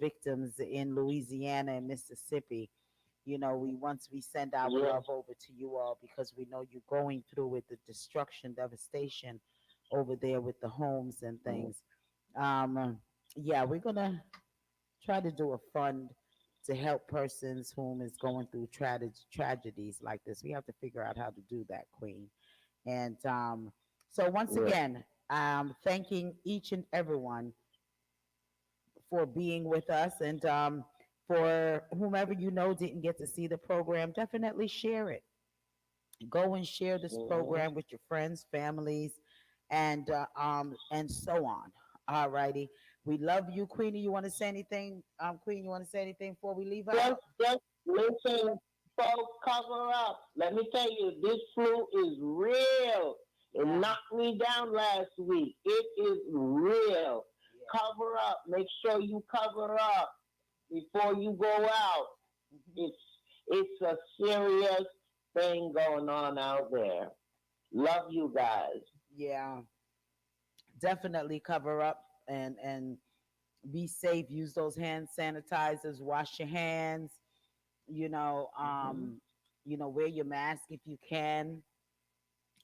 victims in Louisiana and Mississippi, we send our Yeah. love over to you all because we know you're going through with the destruction, devastation over there with the homes and things. Yeah, we're gonna try to do a fund to help persons whom is going through tragedies like this. We have to figure out how to do that, Queen. And so once Yeah. again, thanking each and everyone for being with us. And for whomever didn't get to see the program, definitely share it. Go and share this Mm-hmm. program with your friends, families, and so on. All righty. We love you, Queenie. You want to say anything? Queen, you want to say anything before we leave out? Just listen, folks, cover up. Let me tell you, this flu is real. It Yeah. knocked me down last week. It is real. Yeah. Cover up. Make sure you cover up before you go out. Mhm. It's it's a serious thing going on out there. Love you guys. Yeah. Definitely cover up and be safe. Use those hand sanitizers. Wash your hands. You know, Hmm. um, wear your mask if you can,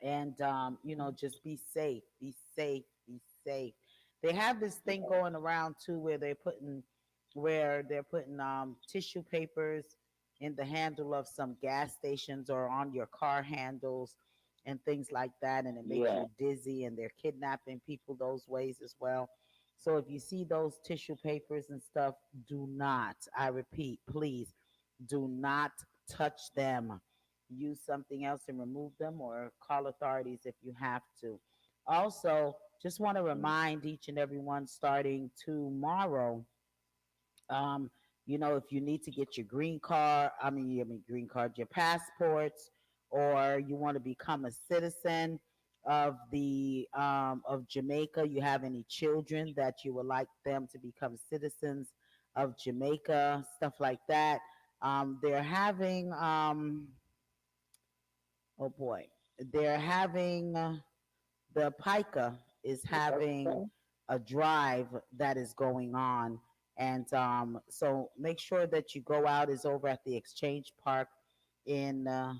and just be safe. Be safe. Be safe. They have this thing going around too, where they're putting tissue papers in the handle of some gas stations or on your car handles and things like that, and it makes Yeah. you dizzy. And they're kidnapping people those ways as well. So if you see those tissue papers and stuff, do not. I repeat, please do not touch them. Use something else and remove them or call authorities if you have to. Also, just want to remind each and everyone starting tomorrow, if you need to get your green card, I mean green card, your passports or you want to become a citizen of Jamaica, you have any children that you would like them to become citizens of Jamaica, stuff like that. They're having oh boy, they're having the pica is having Okay. a drive that is going on. And so make sure that you go out. Is over at the Exchange Park in uh,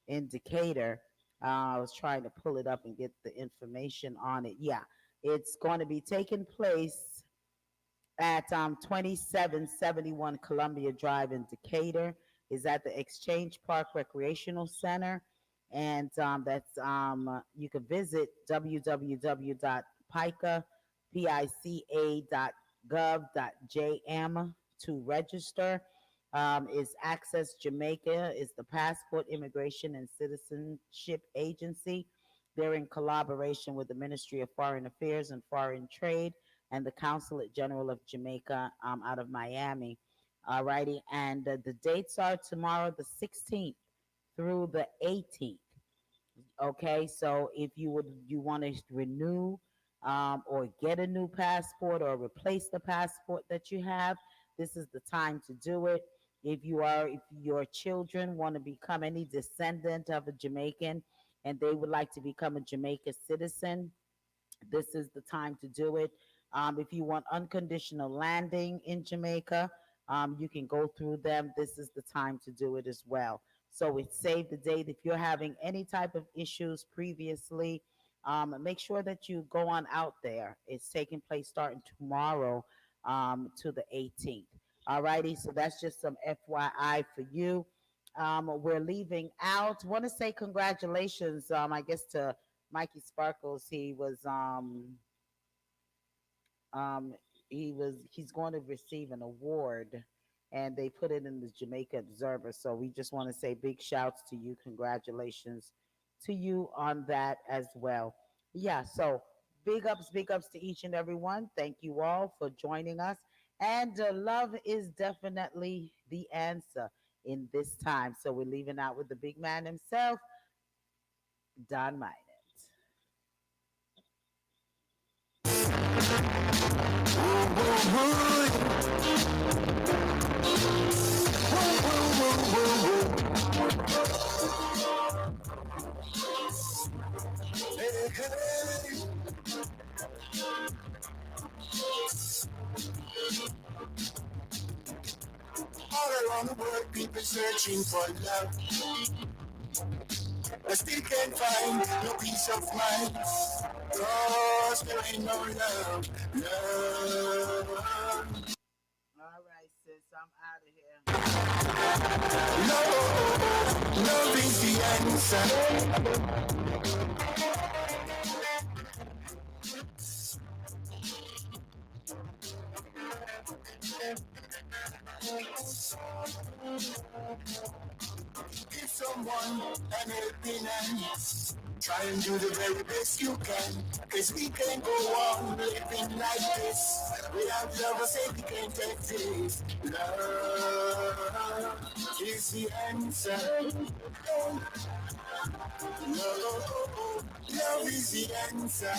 in Decatur. I was trying to pull it up and get the information on it. Yeah, it's going to be taking place at 2771 Columbia Drive in Decatur. Is at the Exchange Park Recreational Center. And you can visit www.pica.gov.jm to register. Is Access Jamaica is the passport, immigration, and citizenship agency. They're in collaboration with the Ministry of Foreign Affairs and Foreign Trade and the Consulate General of Jamaica out of Miami. Alrighty, and the dates are tomorrow, the 16th through the 18th. Okay, so if you want to renew or get a new passport or replace the passport that you have, this is the time to do it. If your children want to become any descendant of a Jamaican and they would like to become a Jamaica citizen, this is the time to do it. If you want unconditional landing in Jamaica, you can go through them. This is the time to do it as well. So it saved the date. If you're having any type of issues previously, make sure that you go on out there. It's taking place starting tomorrow to the 18th. All righty. So that's just some FYI for you. We're leaving out. Want to say congratulations, I guess, to Mikey Sparkles. Um, he's going to receive an award, and they put it in the Jamaica Observer. So we just want to say big shouts to you, congratulations to you on that as well. Yeah, so big ups to each and every one. Thank you all for joining us. And love is definitely the answer in this time. So we're leaving out with the big man himself, Don Minot. Hey, hey. All around the world, people searching for love, but still can't find no peace of mind. Cause there ain't no love, love. All right, sis, I'm out of here. Love, love is the answer. Give someone an helping hand. Try and do the very best you can. Cause we can't go on living like this. Without love, I say we can't exist. Love is the answer. Love is the answer.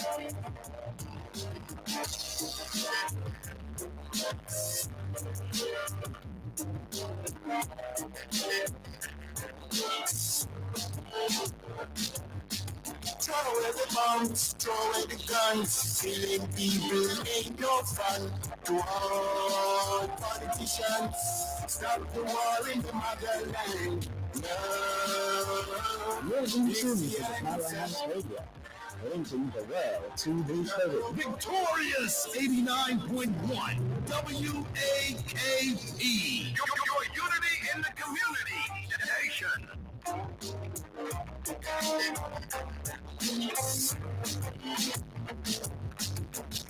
Throw away the bombs, throw away the guns. Killing people ain't no fun. To all politicians, stop the war in the motherland. You're Love in is tune to the the Powerhouse answer. Radio, linking the world to the show. Victorious 89.1 WAKE. Your